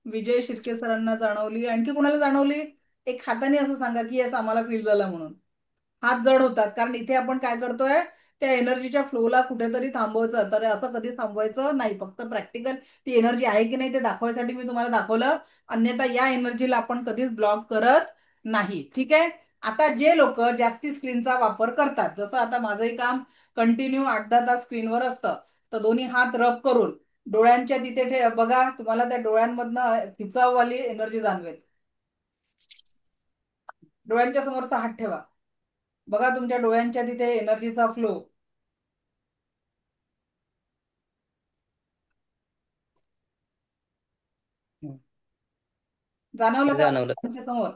विजय शिर्के सरांना जाणवली. आणखी कुणाला जाणवली? एक हाताने असं सांगा की येस आम्हाला फील झालं म्हणून. हात जड होतात कारण इथे आपण काय करतोय, त्या एनर्जीच्या फ्लोला कुठेतरी थांबवायचं. तर असं कधी थांबवायचं नाही. फक्त प्रॅक्टिकल ती एनर्जी आहे की नाही ते दाखवायसाठी मी तुम्हाला दाखवलं. अन्यथा या एनर्जीला आपण कधीच ब्लॉक करत नाही. ठीक आहे. आता जे लोक जास्ती स्क्रीनचा वापर करतात, जसं आता माझंही काम कंटिन्यू 8-10 तास स्क्रीनवर असतं, तर दोन्ही हात रब करून डोळ्यांच्या तिथे बघा. तुम्हाला त्या डोळ्यांमधनं खिचाववाली एनर्जी जाणवेल. डोळ्यांच्या समोरचा हात ठेवा. बघा तुमच्या डोळ्यांच्या तिथे एनर्जीचा फ्लो. जाणवलं का जाणवलं. तुमच्या समोर?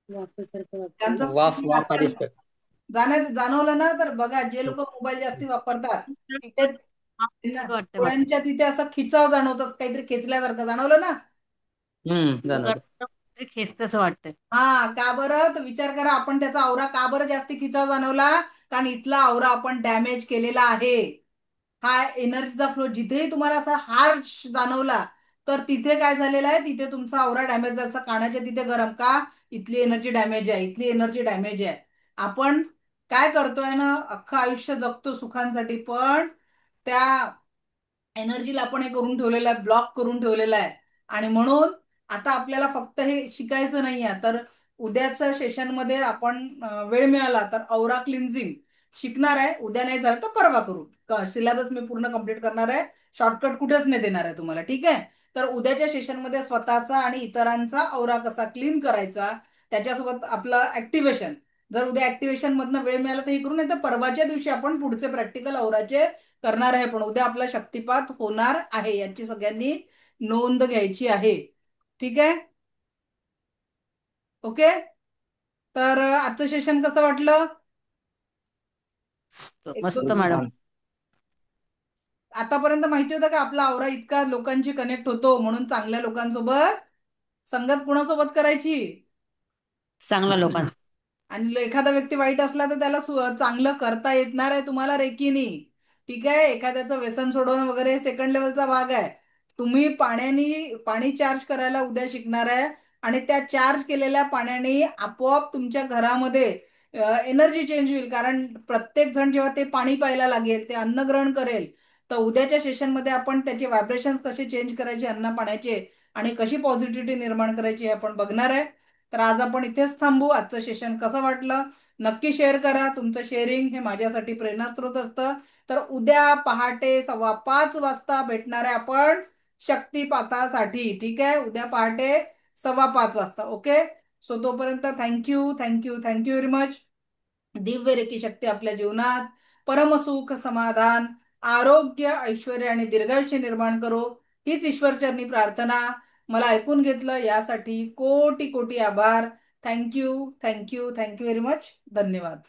त्यांचा वाफ स्क्रीन वाफा आजकाल दिसत. जाणवलं ना? तर बघा जे लोक मोबाईल जास्ती वापरतात तिथे वाटतं मॅडम. डोळ्यांच्या तिथे असं खिचाव जाणवतात, काहीतरी खेचल्यासारखं. जाणवलं ना? जाणवलं. ते खेचतसं वाटतं. हा, का बरं? तर विचार करा, आपण त्याचा आवरा का बरं जास्ती खिचाव जाणवला? कारण इथला आवरा आपण डॅमेज केलेला आहे. हा एनर्जीचा फ्लो जिथेही तुम्हाला असा हार्श जाणवला, तर तिथे काय झालेलं आहे, तिथे तुमचा आवरा डॅमेज झाला. कानाच्या तिथे गरम का? इथली एनर्जी डॅमेज आहे, इथली एनर्जी डॅमेज आहे. आपण काय करतोय ना, अख्खं आयुष्य जगतो सुखांसाठी, पण त्या एनर्जीला आपण हे करून ठेवलेलं आहे, ब्लॉक करून ठेवलेलं आहे. आणि म्हणून आता आपल्याला फक्त हे शिकायचं नाहीये, तर उद्याच्या सेशनमध्ये आपण वेळ मिळाला तर औरा क्लिन्झिंग शिकणार आहे. उद्या नाही झालं तर परवा करू. सिलेबस मी पूर्ण कंप्लीट करणार आहे, शॉर्टकट कुठेच नाही देणार आहे तुम्हाला, ठीक आहे? तर उद्याच्या सेशनमध्ये स्वतःचा आणि इतरांचा औरा कसा क्लीन करायचा, त्याच्यासोबत आपलं ऍक्टिव्हेशन, जर उद्या ऍक्टिव्हेशन मधनं वेळ मिळाला तर हे करू, नाही तर परवाच्या दिवशी आपण पुढचे प्रॅक्टिकल औराचे करणार आहे. पण उद्या आपला शक्तिपात होणार आहे, याची सगळ्यांनी नोंद घ्यायची आहे, ठीक आहे? ओके. तर आजचं सेशन कसं वाटलं? मस्त एकदम मॅडम. छान. आतापर्यंत माहिती होतं का आपला आवरा इतका लोकांची कनेक्ट होतो? म्हणून चांगल्या लोकांसोबत संगत कुणासोबत करायची? चांगला लोकांचा. आणि एखादा व्यक्ती वाईट असला तर त्याला चांगलं करता येणार आहे तुम्हाला रेकीनी, ठीक आहे? एखाद्याचं व्यसन सोडवणं वगैरे हे सेकंड लेवलचा भाग आहे. तुम्ही पाणी चार्ज करायला उद्या शिकणार आहे, आणि त्या चार्ज केलेल्या पाण्याने आपोआप तुमच्या घरामध्ये एनर्जी चेंज होईल. कारण प्रत्येक जण जेव्हा ते पाणी प्यायला लागेल, ते अन्न ग्रहण करेल, तर उद्याच्या सेशनमध्ये आपण त्याचे व्हायब्रेशन्स कसे चेंज करायचे अन्न पाण्याचे, आणि कशी पॉझिटिव्हिटी निर्माण करायची हे आपण बघणार आहे. तर आज आपण इथेच थांबू. आजचं सेशन कसं वाटलं नक्की शेअर करा. तुमचं शेअरिंग हे माझ्यासाठी प्रेरणास्त्रोत असतं. तर उद्या पहाटे 5:15 वाजता भेटणार आहे आपण शक्तिपातासाठी, ठीक आहे? उद्या पहाटे 5:15 वाजता, ओके? सो तोपर्यंत thank you, thank you, thank you very much. Divya recce शक्ती आपल्या जीवनात परमसुख, समाधान, आरोग्य, ऐश्वर आणि दीर्घायुष्य निर्माण करो, हीच ईश्वरचरणी प्रार्थना. मला ऐकून घेतलं यासाठी कोटी कोटी आभार. Thank you, thank you, thank you very much. धन्यवाद.